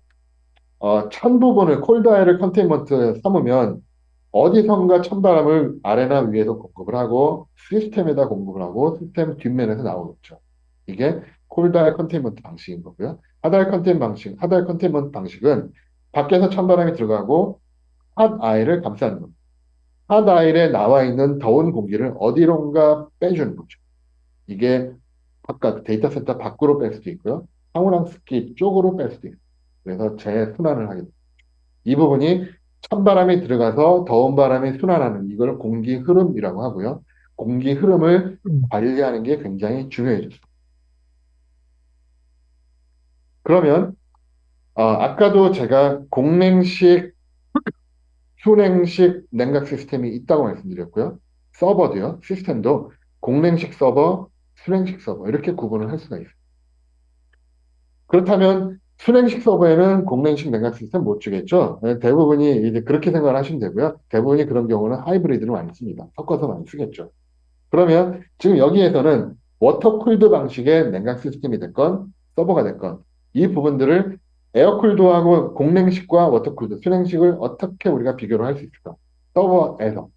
찬 부분을 콜드아이를 컨테인먼트 삼으면 어디선가 찬바람을 아래나 위에서 공급을 하고 시스템에다 공급을 하고 시스템 뒷면에서 나오겠죠. 이게 콜드아이 컨테인먼트 방식인 거고요. 핫아이 컨테인먼트 방식은 밖에서 찬바람이 들어가고 핫아이를 감싸는 겁니다. 핫아이에 나와 있는 더운 공기를 어디론가 빼주는 거죠. 이게 아까 데이터 센터 밖으로 뺄 수도 있고요. 상온항습기 쪽으로 뺄 수도 있어요. 그래서 재순환을 하게 됩니다. 이 부분이 찬바람이 들어가서 더운 바람이 순환하는 이걸 공기 흐름이라고 하고요. 공기 흐름을 관리하는 게 굉장히 중요해졌습니다. 그러면 아까도 제가 공냉식, 순냉식 냉각 시스템이 있다고 말씀드렸고요. 서버도요. 시스템도 공냉식 서버, 순냉식 서버 이렇게 구분을 할 수가 있어요. 그렇다면 순행식 서버에는 공랭식 냉각 시스템 못 주겠죠? 대부분이 이제 그렇게 생각을 하시면 되고요. 대부분이 그런 경우는 하이브리드를 많이 씁니다. 섞어서 많이 쓰겠죠. 그러면 지금 여기에서는 워터쿨드 방식의 냉각 시스템이 됐건 서버가 됐건 이 부분들을 에어쿨드하고 공냉식과 워터쿨드, 순행식을 어떻게 우리가 비교를 할 수 있을까? 서버에서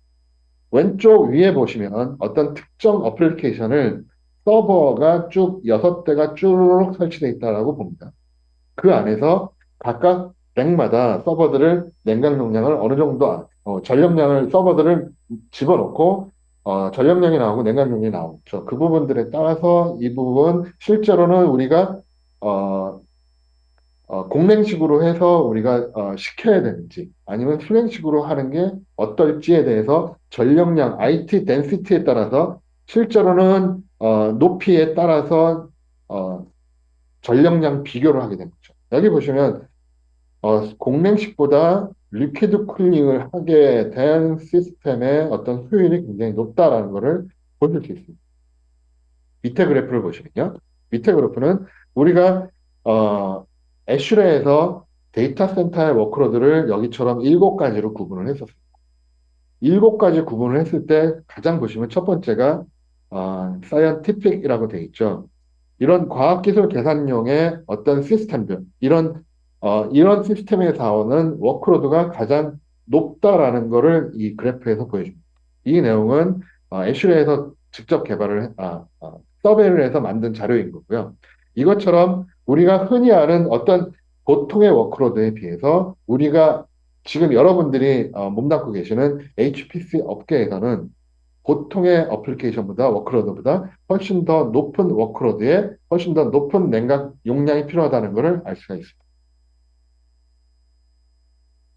왼쪽 위에 보시면 어떤 특정 어플리케이션을 서버가 쭉 6대가 쭉 설치되어 있다고 봅니다. 그 안에서 각각 랭마다 서버들을 냉각 용량을 어느 정도 전력량을 서버들을 집어넣고 전력량이 나오고 냉각 용량이 나오죠. 그 부분들에 따라서 이 부분 실제로는 우리가 어, 공랭식으로 해서 우리가 시켜야 되는지 아니면 수냉식으로 하는 게 어떨지에 대해서 전력량 IT 덴시티에 따라서 실제로는 높이에 따라서 어, 전력량 비교를 하게 됩니다. 여기 보시면 공냉식보다 리퀴드 쿨링을 하게 된 시스템의 어떤 효율이 굉장히 높다라는 것을 보실 수 있습니다. 밑에 그래프를 보시면요. 밑에 그래프는 우리가 애슐레에서 데이터 센터의 워크로드를 여기처럼 7가지로 구분을 했었습니다. 7가지 구분을 했을 때 가장 보시면 첫 번째가 scientific이라고 되어 있죠. 이런 과학기술 계산용의 어떤 시스템들, 이런 시스템에 나오는 워크로드가 가장 높다라는 것을 이 그래프에서 보여줍니다. 이 내용은 애슐레에서 직접 서베이를 해서 만든 자료인 거고요. 이것처럼 우리가 흔히 아는 어떤 보통의 워크로드에 비해서 우리가 지금 여러분들이 몸담고 계시는 HPC 업계에서는 보통의 어플리케이션보다 워크로드보다 훨씬 더 높은 워크로드에 훨씬 더 높은 냉각 용량이 필요하다는 것을 알 수가 있습니다.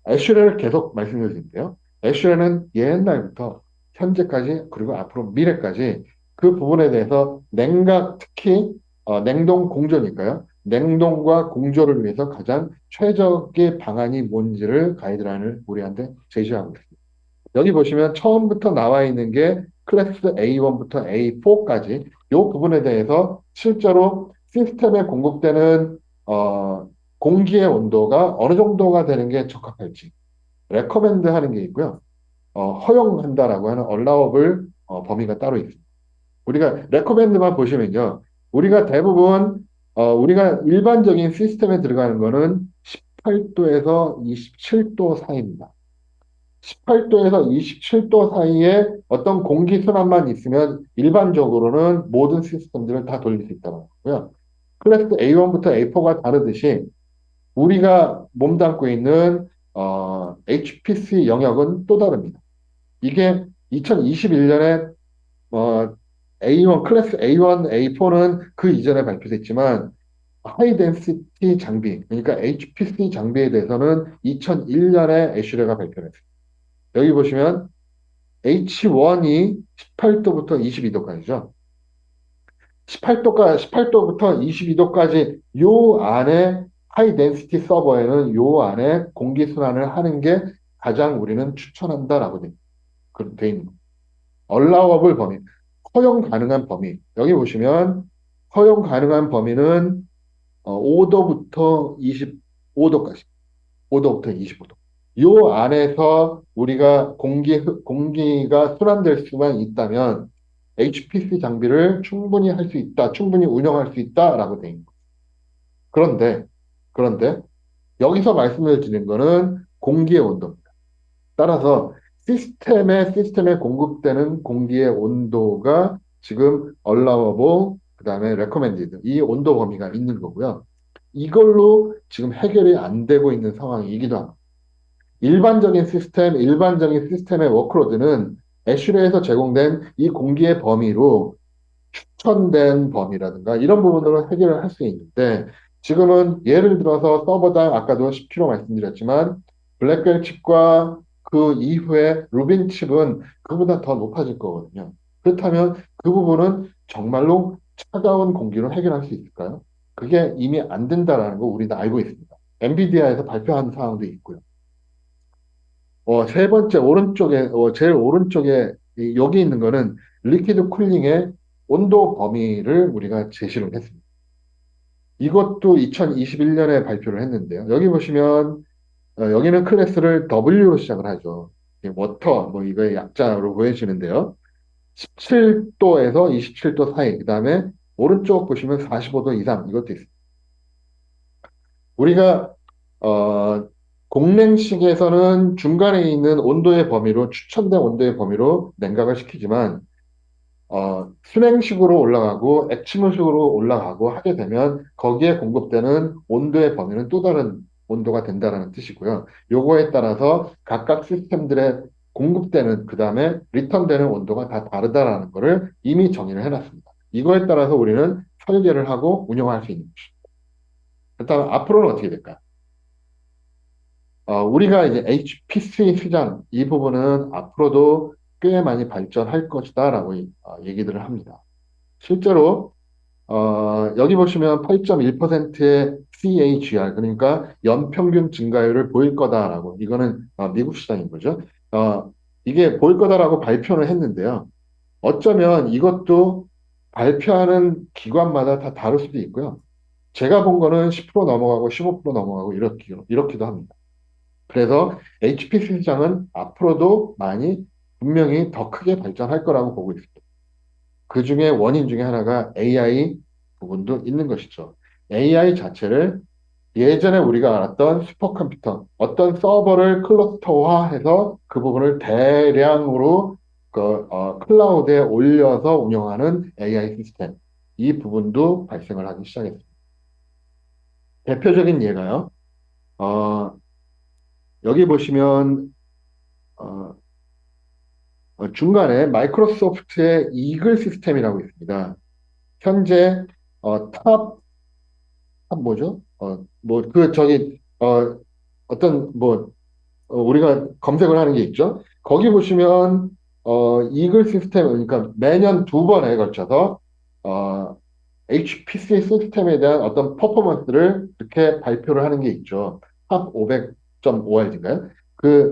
애슐레를 계속 말씀드리는데요. 애슐레는 옛날부터 현재까지 그리고 앞으로 미래까지 그 부분에 대해서 냉각 특히 냉동 공조니까요. 냉동과 공조를 위해서 가장 최적의 방안이 뭔지를 가이드라인을 우리한테 제시하고 있습니다. 여기 보시면 처음부터 나와 있는 게 클래스 A1부터 A4까지 이 부분에 대해서 실제로 시스템에 공급되는 공기의 온도가 어느 정도가 되는 게 적합할지 레커멘드 하는 게 있고요. 허용한다라고 하는 allowable 범위가 따로 있습니다. 우리가 레커멘드만 보시면요. 우리가 대부분 우리가 일반적인 시스템에 들어가는 거는 18도에서 27도 사이입니다. 18도에서 27도 사이에 어떤 공기 순환만 있으면 일반적으로는 모든 시스템들을 다 돌릴 수 있다고 하고요. 클래스 A1부터 A4가 다르듯이 우리가 몸담고 있는 HPC 영역은 또 다릅니다. 이게 2021년에 A1, 클래스 A1, A4는 그 이전에 발표됐지만 하이 덴시티 장비, 그러니까 HPC 장비에 대해서는 2001년에 애슐레가 발표를 했어요. 여기 보시면 H1이 18도부터 22도까지죠. 18도부터 22도까지 요 안에 하이 덴시티 서버에는 요 안에 공기 순환을 하는 게 가장 우리는 추천한다라고 돼 있는 거예요. allowable 범위, 허용 가능한 범위. 여기 보시면 허용 가능한 범위는 5도부터 25도까지, 5도부터 25도. 요 안에서 우리가 공기가 순환될 수만 있다면 HPC 장비를 충분히 할 수 있다, 충분히 운영할 수 있다라고 돼 있는 거예요. 그런데, 그런데 여기서 말씀을 드린 거는 공기의 온도입니다. 따라서 시스템에 공급되는 공기의 온도가 지금 allowable, 그 다음에 recommended, 이 온도 범위가 있는 거고요. 이걸로 지금 해결이 안 되고 있는 상황이기도 합니다. 일반적인 시스템의 워크로드는 애슐레에서 제공된 이 공기의 범위로 추천된 범위라든가 이런 부분으로 해결을 할 수 있는데 지금은 예를 들어서 서버당 아까도 10kg 말씀드렸지만 블랙벨 칩과 그 이후에 루빈 칩은 그보다 더 높아질 거거든요. 그렇다면 그 부분은 정말로 차가운 공기로 해결할 수 있을까요? 그게 이미 안 된다라는 거 우리 다 알고 있습니다. 엔비디아에서 발표한 사항도 있고요. 세 번째 오른쪽에 제일 오른쪽에 여기 있는 거는 리퀴드 쿨링의 온도 범위를 우리가 제시를 했습니다. 이것도 2021년에 발표를 했는데요. 여기 보시면 여기는 클래스를 W로 시작을 하죠. 워터 뭐 이거의 약자로 보여지는데요. 17도에서 27도 사이, 그 다음에 오른쪽 보시면 45도 이상 이것도 있습니다. 우리가 공랭식에서는 중간에 있는 온도의 범위로 추천된 온도의 범위로 냉각을 시키지만 순행식으로 올라가고 액침식으로 올라가고 하게 되면 거기에 공급되는 온도의 범위는 또 다른 온도가 된다는 뜻이고요. 요거에 따라서 각각 시스템들의 공급되는 그 다음에 리턴되는 온도가 다 다르다라는 것을 이미 정의를 해놨습니다. 이거에 따라서 우리는 설계를 하고 운영할 수 있는 것입니다. 그렇다면 앞으로는 어떻게 될까요? 우리가 이제 HPC 시장 이 부분은 앞으로도 꽤 많이 발전할 것이다라고 얘기들을 합니다. 실제로 여기 보시면 8.1%의 CAGR 그러니까 연평균 증가율을 보일 거다라고 이거는 미국 시장인 거죠. 이게 보일 거다라고 발표를 했는데요. 어쩌면 이것도 발표하는 기관마다 다 다를 수도 있고요. 제가 본 거는 10% 넘어가고 15% 넘어가고 이렇기도 합니다. 그래서 HPC 시장은 앞으로도 많이 분명히 더 크게 발전할 거라고 보고 있습니다. 그 중에 원인 중에 하나가 AI 부분도 있는 것이죠. AI 자체를 예전에 우리가 알았던 슈퍼컴퓨터, 어떤 서버를 클러스터화해서 그 부분을 대량으로 클라우드에 올려서 운영하는 AI 시스템, 이 부분도 발생을 하기 시작했습니다. 대표적인 예가요. 어, 여기 보시면 어, 중간에 마이크로소프트의 이글 시스템이라고 있습니다. 현재 탑 뭐죠? 뭐 그 저기 어떤 뭐 우리가 검색을 하는 게 있죠. 거기 보시면 이글 시스템 그러니까 매년 두 번에 걸쳐서 어, HPC 시스템에 대한 어떤 퍼포먼스를 이렇게 발표를 하는 게 있죠. 탑 500.5R인가요?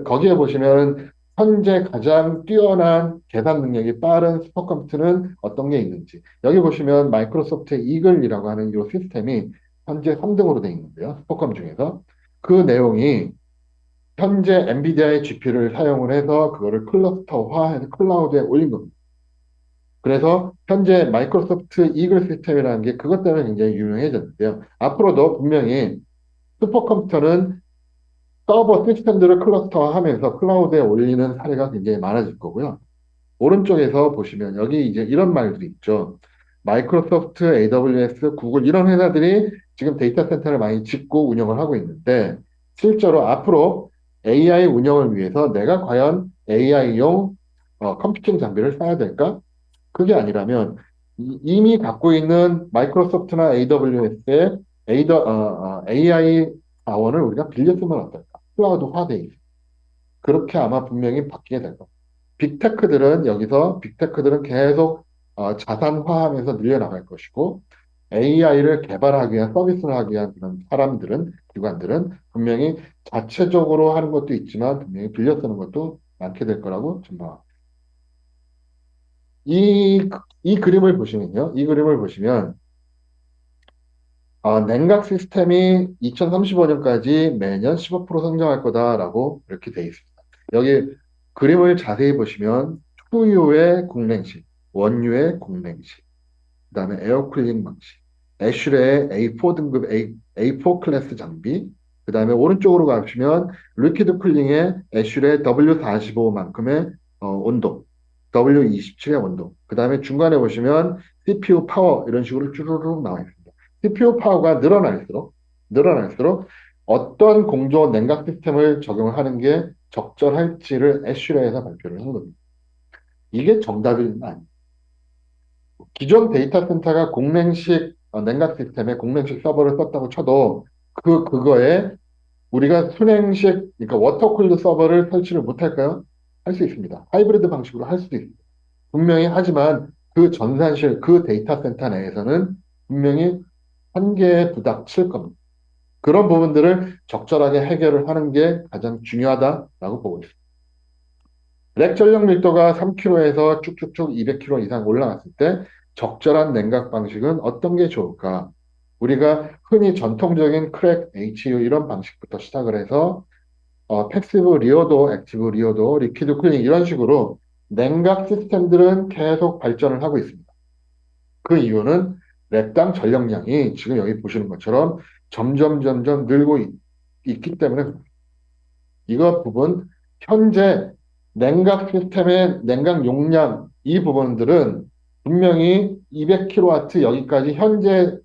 거기에 보시면 현재 가장 뛰어난 계산 능력이 빠른 슈퍼컴퓨터는 어떤 게 있는지. 여기 보시면 마이크로소프트의 이글이라고 하는 이 시스템이 현재 3등으로 되어 있는데요. 슈퍼컴 중에서. 그 내용이 현재 엔비디아의 GPU를 사용을 해서 그거를 클러스터화해서 클라우드에 올린 겁니다. 그래서 현재 마이크로소프트 이글 시스템이라는 게 그것 때문에 굉장히 유명해졌는데요. 앞으로도 분명히 슈퍼컴퓨터는 서버 시스템들을 클러스터화하면서 클라우드에 올리는 사례가 굉장히 많아질 거고요. 오른쪽에서 보시면 여기 이제 이런 말도 있죠. 마이크로소프트, AWS, 구글 이런 회사들이 지금 데이터 센터를 많이 짓고 운영을 하고 있는데 실제로 앞으로 AI 운영을 위해서 내가 과연 AI용 컴퓨팅 장비를 써야 될까? 그게 아니라면 이미 갖고 있는 마이크로소프트나 AWS의 AI 자원을 우리가 빌려 쓰면 어떨까? 클라우드화돼 있어. 그렇게 아마 분명히 바뀌게 될 겁니다. 빅테크들은 계속 자산화하면서 늘려나갈 것이고 AI를 개발하기 위한 서비스를 하기 위한 그런 기관들은 분명히 자체적으로 하는 것도 있지만 분명히 빌려 쓰는 것도 많게 될 거라고 전망합니다. 이, 이 그림을 보시면요. 이 그림을 보시면 냉각 시스템이 2035년까지 매년 15% 성장할 거다라고 이렇게 돼 있습니다. 여기 그림을 자세히 보시면 투유의 공랭식, 원유의 공랭식, 그다음에 에어쿨링 방식, 애슐의 A4 등급 A4 클래스 장비, 그다음에 오른쪽으로 가시면 리퀴드 쿨링의 애슐의 W45만큼의 온도, W27의 온도, 그다음에 중간에 보시면 CPU 파워 이런 식으로 쭈루룩 나와 있습니다. CPU 파워가 늘어날수록 어떤 공조 냉각 시스템을 적용을 하는 게 적절할지를 애슐에서 발표를 한 겁니다. 이게 정답은 아니에요. 기존 데이터 센터가 공랭식 냉각 시스템에 공랭식 서버를 썼다고 쳐도 그거에 우리가 순행식, 그러니까 워터쿨드 서버를 설치를 못할까요? 할 수 있습니다. 하이브리드 방식으로 할 수도 있습니다. 분명히 하지만 그 전산실, 그 데이터 센터 내에서는 분명히 한계에 부닥칠 겁니다. 그런 부분들을 적절하게 해결을 하는 게 가장 중요하다라고 보고 있습니다. 렉 전력 밀도가 3kg에서 쭉쭉쭉 200kg 이상 올라갔을 때 적절한 냉각 방식은 어떤 게 좋을까? 우리가 흔히 전통적인 크랙, HU 이런 방식부터 시작을 해서 패시브 리오도, 액티브 리오도, 리퀴드 쿨링 이런 식으로 냉각 시스템들은 계속 발전을 하고 있습니다. 그 이유는 랩당 전력량이 지금 여기 보시는 것처럼 점점 늘고 있기 때문에 그렇습니다. 이것 부분 현재 냉각 시스템의 냉각 용량 이 부분들은 분명히 200kW 여기까지 현재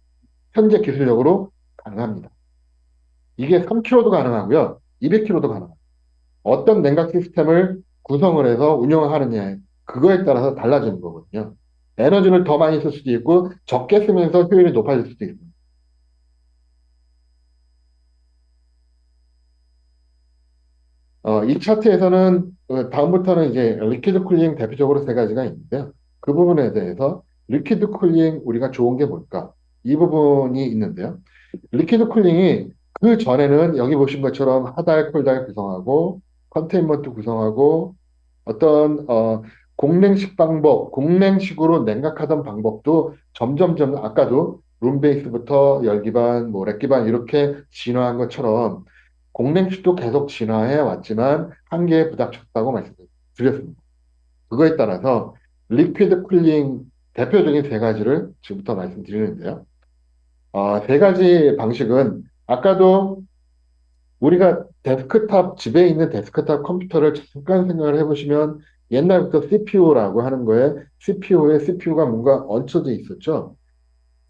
기술력으로 가능합니다. 이게 3kg도 가능하고요. 200kg도 가능합니다. 어떤 냉각 시스템을 구성을 해서 운영하느냐 그거에 따라서 달라지는 거거든요. 에너지를 더 많이 쓸 수도 있고 적게 쓰면서 효율이 높아질 수도 있습니다. 이 차트에서는 다음부터는 이제 리퀴드 쿨링 대표적으로 세 가지가 있는데요. 그 부분에 대해서 리퀴드 쿨링 우리가 좋은 게 뭘까? 이 부분이 있는데요. 리퀴드 쿨링이 그 전에는 여기 보신 것처럼 하달, 콜달 구성하고 컨테인먼트 구성하고 어떤 공랭식 방법, 공랭식으로 냉각하던 방법도 점점점 아까도 룸베이스부터 열기반, 뭐 렉기반 이렇게 진화한 것처럼 공랭식도 계속 진화해 왔지만 한계에 부닥쳤다고 말씀드렸습니다. 그거에 따라서 리퀴드 쿨링 대표적인 세 가지를 지금부터 말씀드리는데요. 세 가지 방식은 아까도 우리가 집에 있는 데스크탑 컴퓨터를 잠깐 생각을 해보시면 옛날부터 CPU라고 하는 거에 CPU에 CPU가 뭔가 얹혀져 있었죠.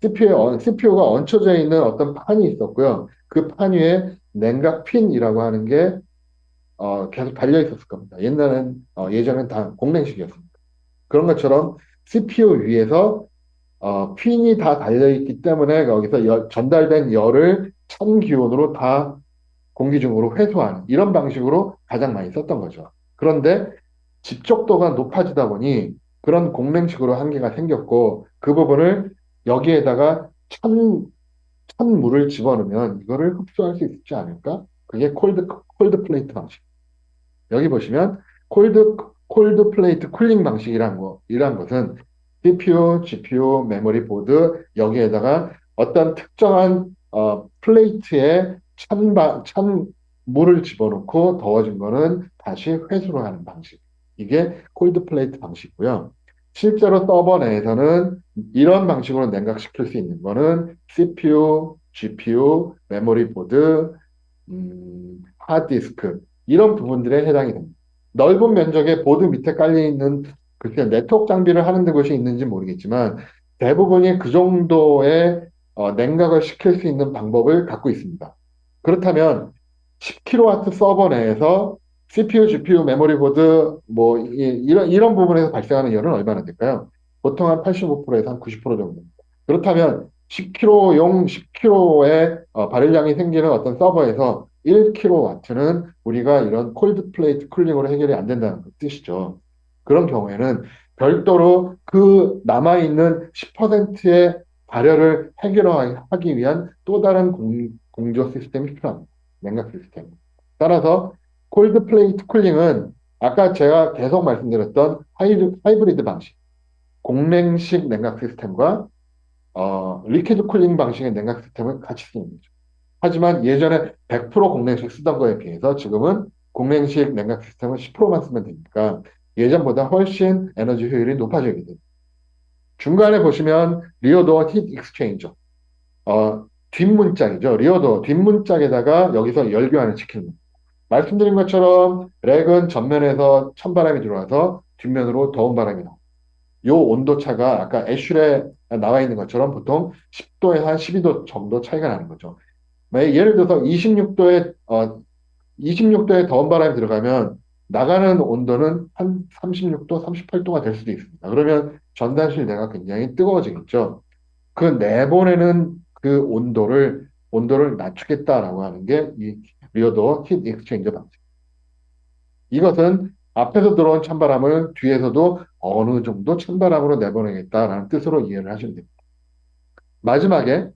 CPU가 얹혀져 있는 어떤 판이 있었고요. 그 판 위에 냉각 핀이라고 하는 게 계속 달려 있었을 겁니다. 예전엔 다 공랭식이었습니다. 그런 것처럼 CPU 위에서 핀이 다 달려 있기 때문에 거기서 전달된 열을 찬 기온으로 다 공기 중으로 회수하는 이런 방식으로 가장 많이 썼던 거죠. 그런데 집적도가 높아지다 보니 그런 공랭식으로 한계가 생겼고 그 부분을 여기에다가 찬물을 집어넣으면 이거를 흡수할 수 있지 않을까? 그게 콜드 플레이트 방식. 여기 보시면 콜드 플레이트 쿨링 이란 것은 CPU, GPU, 메모리 보드 여기에다가 어떤 특정한 플레이트에 찬 물을 집어넣고 더워진 거는 다시 회수를 하는 방식. 이게 콜드 플레이트 방식이고요. 실제로 서버 내에서는 이런 방식으로 냉각시킬 수 있는 거는 CPU, GPU, 메모리 보드, 하드디스크 이런 부분들에 해당이 됩니다. 넓은 면적의 보드 밑에 깔려 있는 글쎄 네트워크 장비를 하는 데 곳이 있는지 모르겠지만 대부분이 그 정도의 냉각을 시킬 수 있는 방법을 갖고 있습니다. 그렇다면 10kW 서버 내에서 CPU, GPU, 메모리 보드 뭐 이런 부분에서 발생하는 열은 얼마나 될까요? 보통 한 85%에서 한 90% 정도입니다. 그렇다면 10kg용 10kg의 발열량이 생기는 어떤 서버에서 1kW는 우리가 이런 콜드 플레이트 쿨링으로 해결이 안 된다는 뜻이죠. 그런 경우에는 별도로 그 남아있는 10%의 발열을 해결하기 위한 또 다른 공조 시스템이 필요합니다. 냉각 시스템. 따라서 콜드 플레이트 쿨링은 아까 제가 계속 말씀드렸던 하이브리드 방식, 공냉식 냉각 시스템과 리퀴드 쿨링 방식의 냉각 시스템을 같이 쓰는 거죠. 하지만 예전에 100% 공냉식 쓰던 거에 비해서 지금은 공냉식 냉각 시스템을 10%만 쓰면 되니까 예전보다 훨씬 에너지 효율이 높아지게 됩니다. 중간에 보시면 리어도어 힛 익스체인저, 뒷문짝이죠. 리어도어 뒷문짝에다가 여기서 열 교환을 시키는 겁니다. 말씀드린 것처럼 렉은 전면에서 찬바람이 들어와서 뒷면으로 더운 바람이 나옵니다. 요 온도 차가 아까 애슐에 나와 있는 것처럼 보통 10도에서 한 12도 정도 차이가 나는 거죠. 예를 들어서 26도에 더운 바람이 들어가면 나가는 온도는 한 36도, 38도가 될 수도 있습니다. 그러면 전단실 내가 굉장히 뜨거워지겠죠. 그 내보내는 그 온도를 낮추겠다라고 하는 게 이 리어도어 힛 익스체인저 방식. 이것은 앞에서 들어온 찬바람을 뒤에서도 어느 정도 찬바람으로 내보내겠다라는 뜻으로 이해를 하시면 됩니다. 마지막에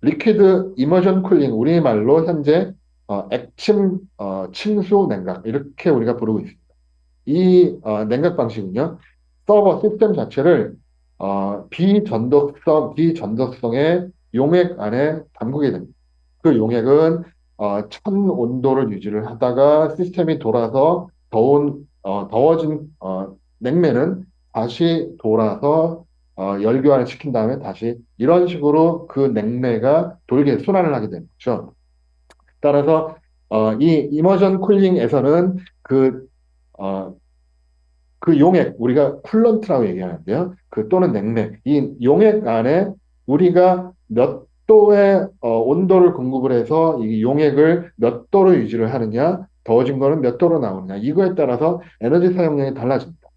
리퀴드 이머전 쿨링, 우리말로 현재 액침 침수 냉각 이렇게 우리가 부르고 있습니다. 이 냉각 방식은요, 서버 시스템 자체를 비전도성의 용액 안에 담그게 됩니다. 그 용액은 찬 온도를 유지를 하다가 시스템이 돌아서 더워진 냉매는 다시 돌아서 열교환을 시킨 다음에 다시 이런 식으로 그 냉매가 돌게 순환을 하게 되는 거죠. 따라서 이 이머전 쿨링에서는 어, 그 용액, 우리가 쿨런트라고 얘기하는데요. 그 또는 냉매, 이 용액 안에 우리가 몇 도의 온도를 공급을 해서 이 용액을 몇 도로 유지를 하느냐, 더워진 거는 몇 도로 나오느냐, 이거에 따라서 에너지 사용량이 달라집니다.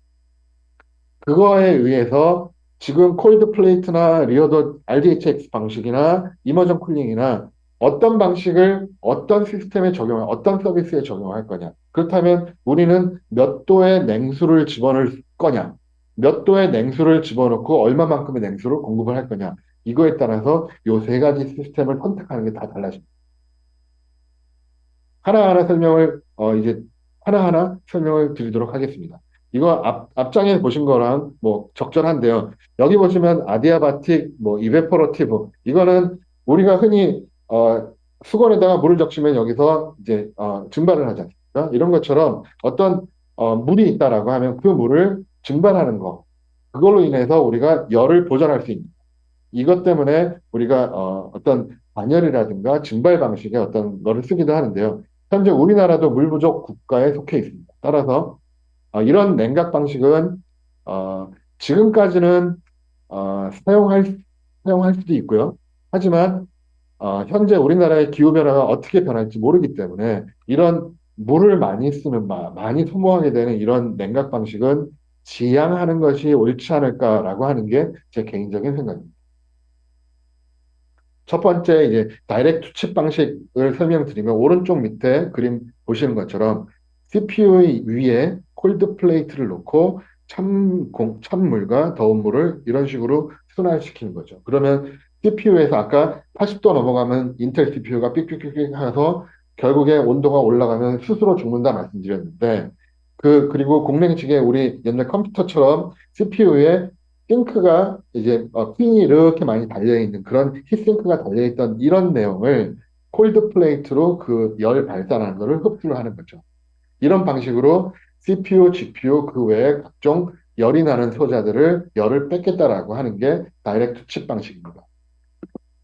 그거에 의해서 지금 콜드 플레이트나 리어더 RDHX 방식이나 이머전 쿨링이나 어떤 방식을 어떤 시스템에 적용할, 어떤 서비스에 적용할 거냐. 그렇다면 우리는 몇 도의 냉수를 집어넣을 거냐, 몇 도의 냉수를 집어넣고 얼마만큼의 냉수를 공급을 할 거냐. 이거에 따라서 요 세 가지 시스템을 선택하는 게 다 달라집니다. 하나하나 설명을, 이제 하나하나 설명을 드리도록 하겠습니다. 이거 앞장에 보신 거랑 뭐 적절한데요. 여기 보시면 아디아바틱, 뭐 이베포러티브, 이거는 우리가 흔히, 수건에다가 물을 적시면 여기서 이제, 증발을 하지 않습니까? 이런 것처럼 어떤, 물이 있다라고 하면 그 물을 증발하는 거. 그걸로 인해서 우리가 열을 보존할 수 있는. 이것 때문에 우리가 어떤 반열이라든가 증발 방식의 어떤 거를 쓰기도 하는데요. 현재 우리나라도 물 부족 국가에 속해 있습니다. 따라서 이런 냉각 방식은 지금까지는 사용할 수도 있고요. 하지만 현재 우리나라의 기후 변화가 어떻게 변할지 모르기 때문에 이런 물을 많이 쓰는 많이 소모하게 되는 이런 냉각 방식은 지양하는 것이 옳지 않을까라고 하는 게 제 개인적인 생각입니다. 첫 번째 이제 다이렉트 투칩 방식을 설명드리면 오른쪽 밑에 그림 보시는 것처럼 CPU의 위에 콜드 플레이트를 놓고 찬물과 더운 물을 이런 식으로 순환시키는 거죠. 그러면 CPU에서 아까 80도 넘어가면 인텔 CPU가 삑삑삑삑 해서 결국에 온도가 올라가면 스스로 죽는다 말씀드렸는데 그리고 공랭식에 우리 옛날 컴퓨터처럼 CPU에 싱크가 이제 핀이 이렇게 많이 달려있는 그런 히싱크가 달려있던 이런 내용을 콜드 플레이트로 그 열 발산하는 것을 흡수를 하는 거죠. 이런 방식으로 CPU, GPU 그 외에 각종 열이 나는 소자들을 열을 뺏겠다라고 하는 게 다이렉트 칩 방식입니다.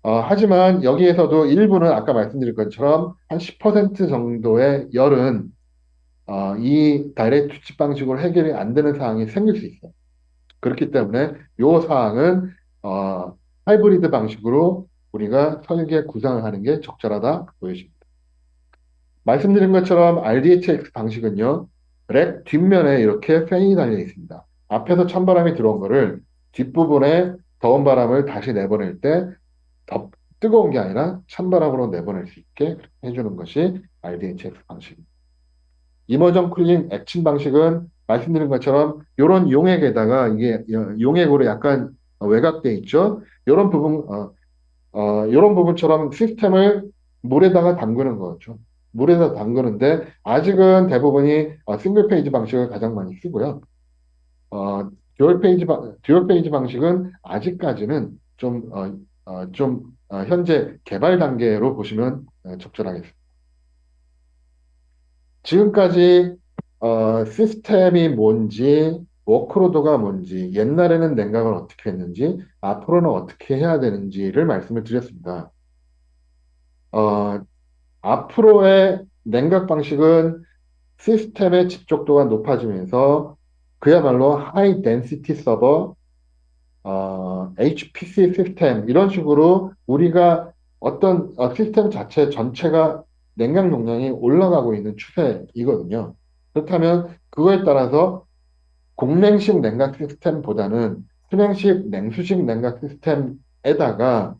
하지만 여기에서도 일부는 아까 말씀드린 것처럼 한 10% 정도의 열은 이 다이렉트 칩 방식으로 해결이 안 되는 상황이 생길 수 있어요. 그렇기 때문에 이 사항은 하이브리드 방식으로 우리가 설계 구상을 하는 게 적절하다 보여집니다. 말씀드린 것처럼 RDHX 방식은요, 렉 뒷면에 이렇게 팬이 달려 있습니다. 앞에서 찬바람이 들어온 거를 뒷부분에 더운 바람을 다시 내보낼 때 더 뜨거운 게 아니라 찬바람으로 내보낼 수 있게 해주는 것이 RDHX 방식입니다. 이머전 쿨링 액침 방식은 말씀드린 것처럼 이런 용액에다가 이게 용액으로 약간 외곽돼 있죠. 이런 부분처럼 시스템을 물에다가 담그는 거죠. 물에다 담그는데 아직은 대부분이 싱글 페이지 방식을 가장 많이 쓰고요. 어, 듀얼 페이지 방식은 아직까지는 현재 개발 단계로 보시면 적절하겠습니다. 지금까지 시스템이 뭔지, 워크로드가 뭔지, 옛날에는 냉각을 어떻게 했는지, 앞으로는 어떻게 해야 되는지를 말씀을 드렸습니다. 어, 앞으로의 냉각 방식은 시스템의 집적도가 높아지면서 그야말로 하이 덴시티 서버, HPC 시스템 이런 식으로 우리가 어떤 시스템 자체 전체가 냉각 용량이 올라가고 있는 추세이거든요. 그렇다면 그거에 따라서 공냉식 냉각 시스템보다는 수냉식 냉수식 냉각 시스템에다가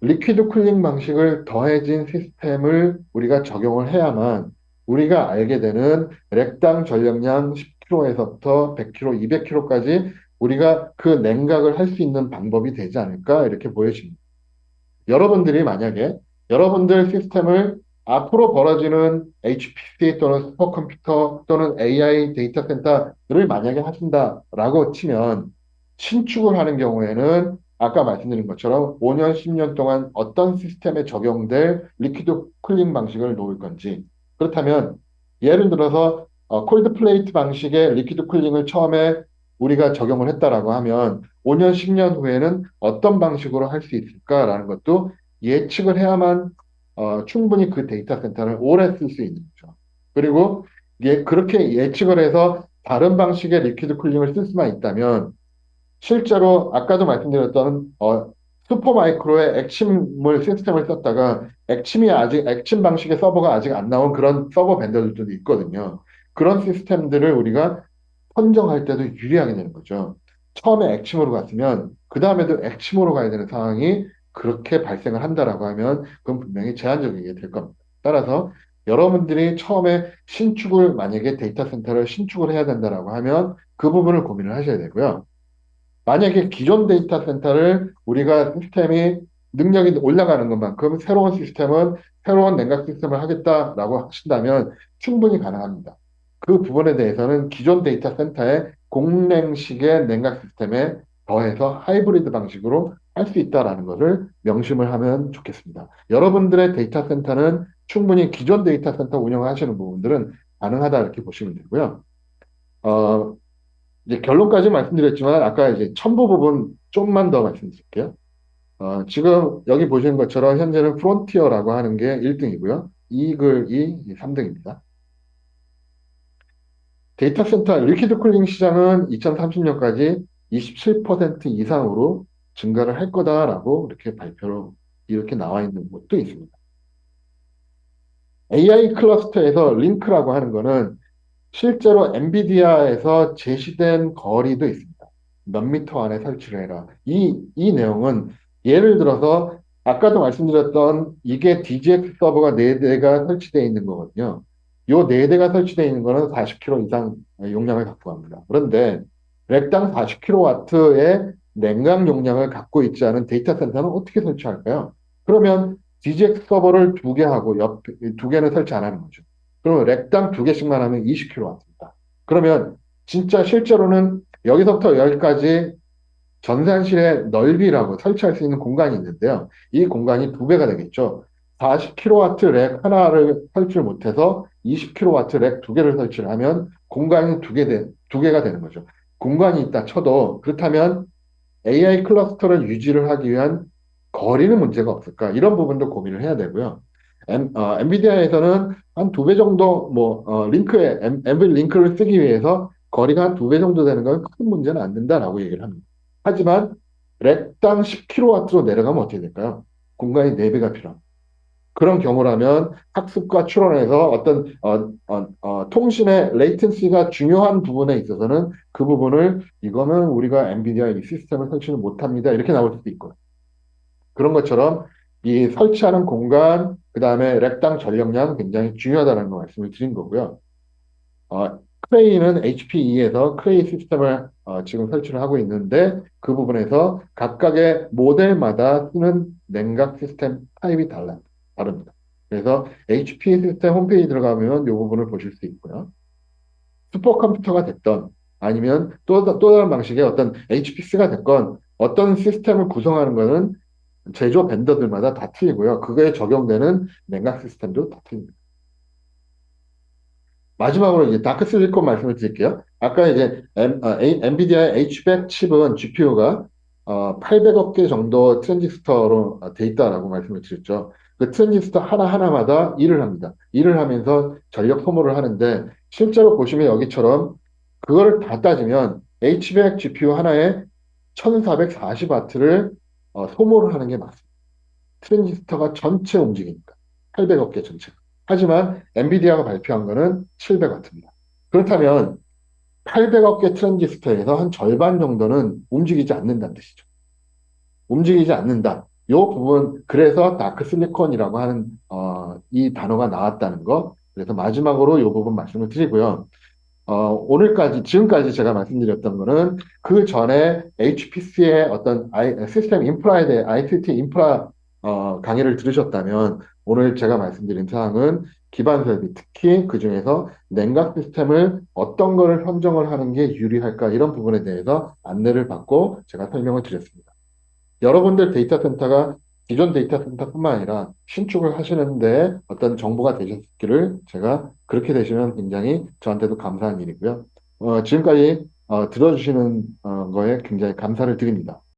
리퀴드 쿨링 방식을 더해진 시스템을 우리가 적용을 해야만 우리가 알게 되는 렉당 전력량 10kg에서부터 100kg, 200kg까지 우리가 그 냉각을 할 수 있는 방법이 되지 않을까 이렇게 보여집니다. 여러분들이 만약에 여러분들 시스템을 앞으로 벌어지는 HPC 또는 슈퍼컴퓨터 또는 AI 데이터 센터를 만약에 하신다라고 치면 신축을 하는 경우에는 아까 말씀드린 것처럼 5년, 10년 동안 어떤 시스템에 적용될 리퀴드 쿨링 방식을 놓을 건지 그렇다면 예를 들어서 콜드 플레이트 방식의 리퀴드 쿨링을 처음에 우리가 적용을 했다라고 하면 5년, 10년 후에는 어떤 방식으로 할 수 있을까라는 것도 예측을 해야만 충분히 그 데이터 센터를 오래 쓸 수 있는 거죠. 그리고 그렇게 예측을 해서 다른 방식의 리퀴드 쿨링을 쓸 수만 있다면 실제로 아까도 말씀드렸던 슈퍼마이크로의 액침물 시스템을 썼다가 액침 방식의 서버가 아직 안 나온 그런 서버 벤더들도 있거든요. 그런 시스템들을 우리가 선정할 때도 유리하게 되는 거죠. 처음에 액침으로 갔으면 그 다음에도 액침으로 가야 되는 상황이 그렇게 발생을 한다라고 하면 그건 분명히 제한적이게 될 겁니다. 따라서 여러분들이 처음에 만약에 데이터 센터를 신축을 해야 된다라고 하면 그 부분을 고민을 하셔야 되고요. 만약에 기존 데이터 센터를 우리가 시스템이 능력이 올라가는 것만큼 새로운 시스템은 새로운 냉각 시스템을 하겠다라고 하신다면 충분히 가능합니다. 그 부분에 대해서는 기존 데이터 센터의 공냉식의 냉각 시스템에 더해서 하이브리드 방식으로 할 수 있다라는 것을 명심을 하면 좋겠습니다. 여러분들의 데이터 센터는 충분히 기존 데이터 센터 운영하시는 부분들은 가능하다 이렇게 보시면 되고요. 어, 이제 결론까지 말씀드렸지만 아까 이제 첨부 부분 좀만 더 말씀드릴게요. 지금 여기 보시는 것처럼 현재는 프론티어라고 하는 게 1등이고요. 이글이 3등입니다. 데이터 센터 리퀴드 쿨링 시장은 2030년까지 27% 이상으로 증가를 할 거다라고 이렇게 발표로 이렇게 나와 있는 것도 있습니다. AI 클러스터에서 링크라고 하는 거는 실제로 엔비디아에서 제시된 거리도 있습니다. 몇 미터 안에 설치를 해라. 이 내용은 예를 들어서 아까도 말씀드렸던 이게 DGX 서버가 4대가 설치되어 있는 거거든요. 요 4대가 설치되어 있는 거는 40kW 이상 용량을 갖고 갑니다. 그런데 렉당 40kW의 냉각 용량을 갖고 있지 않은 데이터 센터는 어떻게 설치할까요? 그러면 DGX 서버를 2개 하고 옆 2개는 설치 안 하는 거죠. 그러면 렉당 2개씩만 하면 20kW입니다. 그러면 진짜 실제로는 여기서부터 여기까지 전산실의 넓이라고 설치할 수 있는 공간이 있는데요. 이 공간이 2배가 되겠죠. 40kW 렉 하나를 설치를 못해서 20kW 렉 2개를 설치를 하면 공간이 2개가 되는 거죠. 공간이 있다 쳐도 그렇다면 AI 클러스터를 유지를 하기 위한 거리는 문제가 없을까? 이런 부분도 고민을 해야 되고요. 엔비디아에서는 한 2배 정도, 엔비 링크를 쓰기 위해서 거리가 한 2배 정도 되는 건 큰 문제는 안 된다라고 얘기를 합니다. 하지만 렉당 10kW로 내려가면 어떻게 될까요? 공간이 4배가 필요합니다. 그런 경우라면 학습과 추론에서 어떤 통신의 레이텐시가 중요한 부분에 있어서는 그 부분을 이거는 우리가 엔비디아 이 시스템을 설치를 못합니다. 이렇게 나올 수도 있고 그런 것처럼 이 설치하는 공간, 그 다음에 렉당 전력량 굉장히 중요하다는 거 말씀을 드린 거고요. 크레이는 HPE에서 크레이 시스템을 지금 설치를 하고 있는데 그 부분에서 각각의 모델마다 쓰는 냉각 시스템 타입이 다릅니다. 그래서 HP 시스템 홈페이지 들어가면 이 부분을 보실 수 있고요. 슈퍼컴퓨터가 됐던 아니면 또 다른 방식의 어떤 HPC가 됐건 어떤 시스템을 구성하는 것은 제조 벤더들마다 다 틀리고요. 그거에 적용되는 냉각 시스템도 다 틀립니다. 마지막으로 이제 다크 실리콘 말씀을 드릴게요. 아까 이제 엔비디아의 H100 칩은 GPU가 800억 개 정도 트랜지스터로 돼 있다라고 말씀을 드렸죠. 그 트랜지스터 하나하나마다 일을 합니다. 일을 하면서 전력 소모를 하는데 실제로 보시면 여기처럼 그거를 다 따지면 H100 GPU 하나에 1440와트를 소모를 하는 게 맞습니다. 트랜지스터가 전체 움직이니까. 800억 개 전체. 하지만 엔비디아가 발표한 거는 700와트입니다. 그렇다면 800억 개 트랜지스터에서 한 절반 정도는 움직이지 않는다는 뜻이죠. 움직이지 않는다. 이 부분, 그래서 다크 실리콘이라고 하는 이 단어가 나왔다는 거. 그래서 마지막으로 이 부분 말씀을 드리고요. 지금까지 제가 말씀드렸던 거는 그 전에 HPC의 어떤 시스템 인프라에 대해 ICT 인프라 강의를 들으셨다면 오늘 제가 말씀드린 사항은 기반 설비, 특히 그 중에서 냉각 시스템을 어떤 거를 선정을 하는 게 유리할까 이런 부분에 대해서 안내를 받고 제가 설명을 드렸습니다. 여러분들 데이터 센터가 기존 데이터 센터뿐만 아니라 신축을 하시는데 어떤 정보가 되셨기를 제가 그렇게 되시면 굉장히 저한테도 감사한 일이고요. 지금까지 들어주시는 거에 굉장히 감사를 드립니다.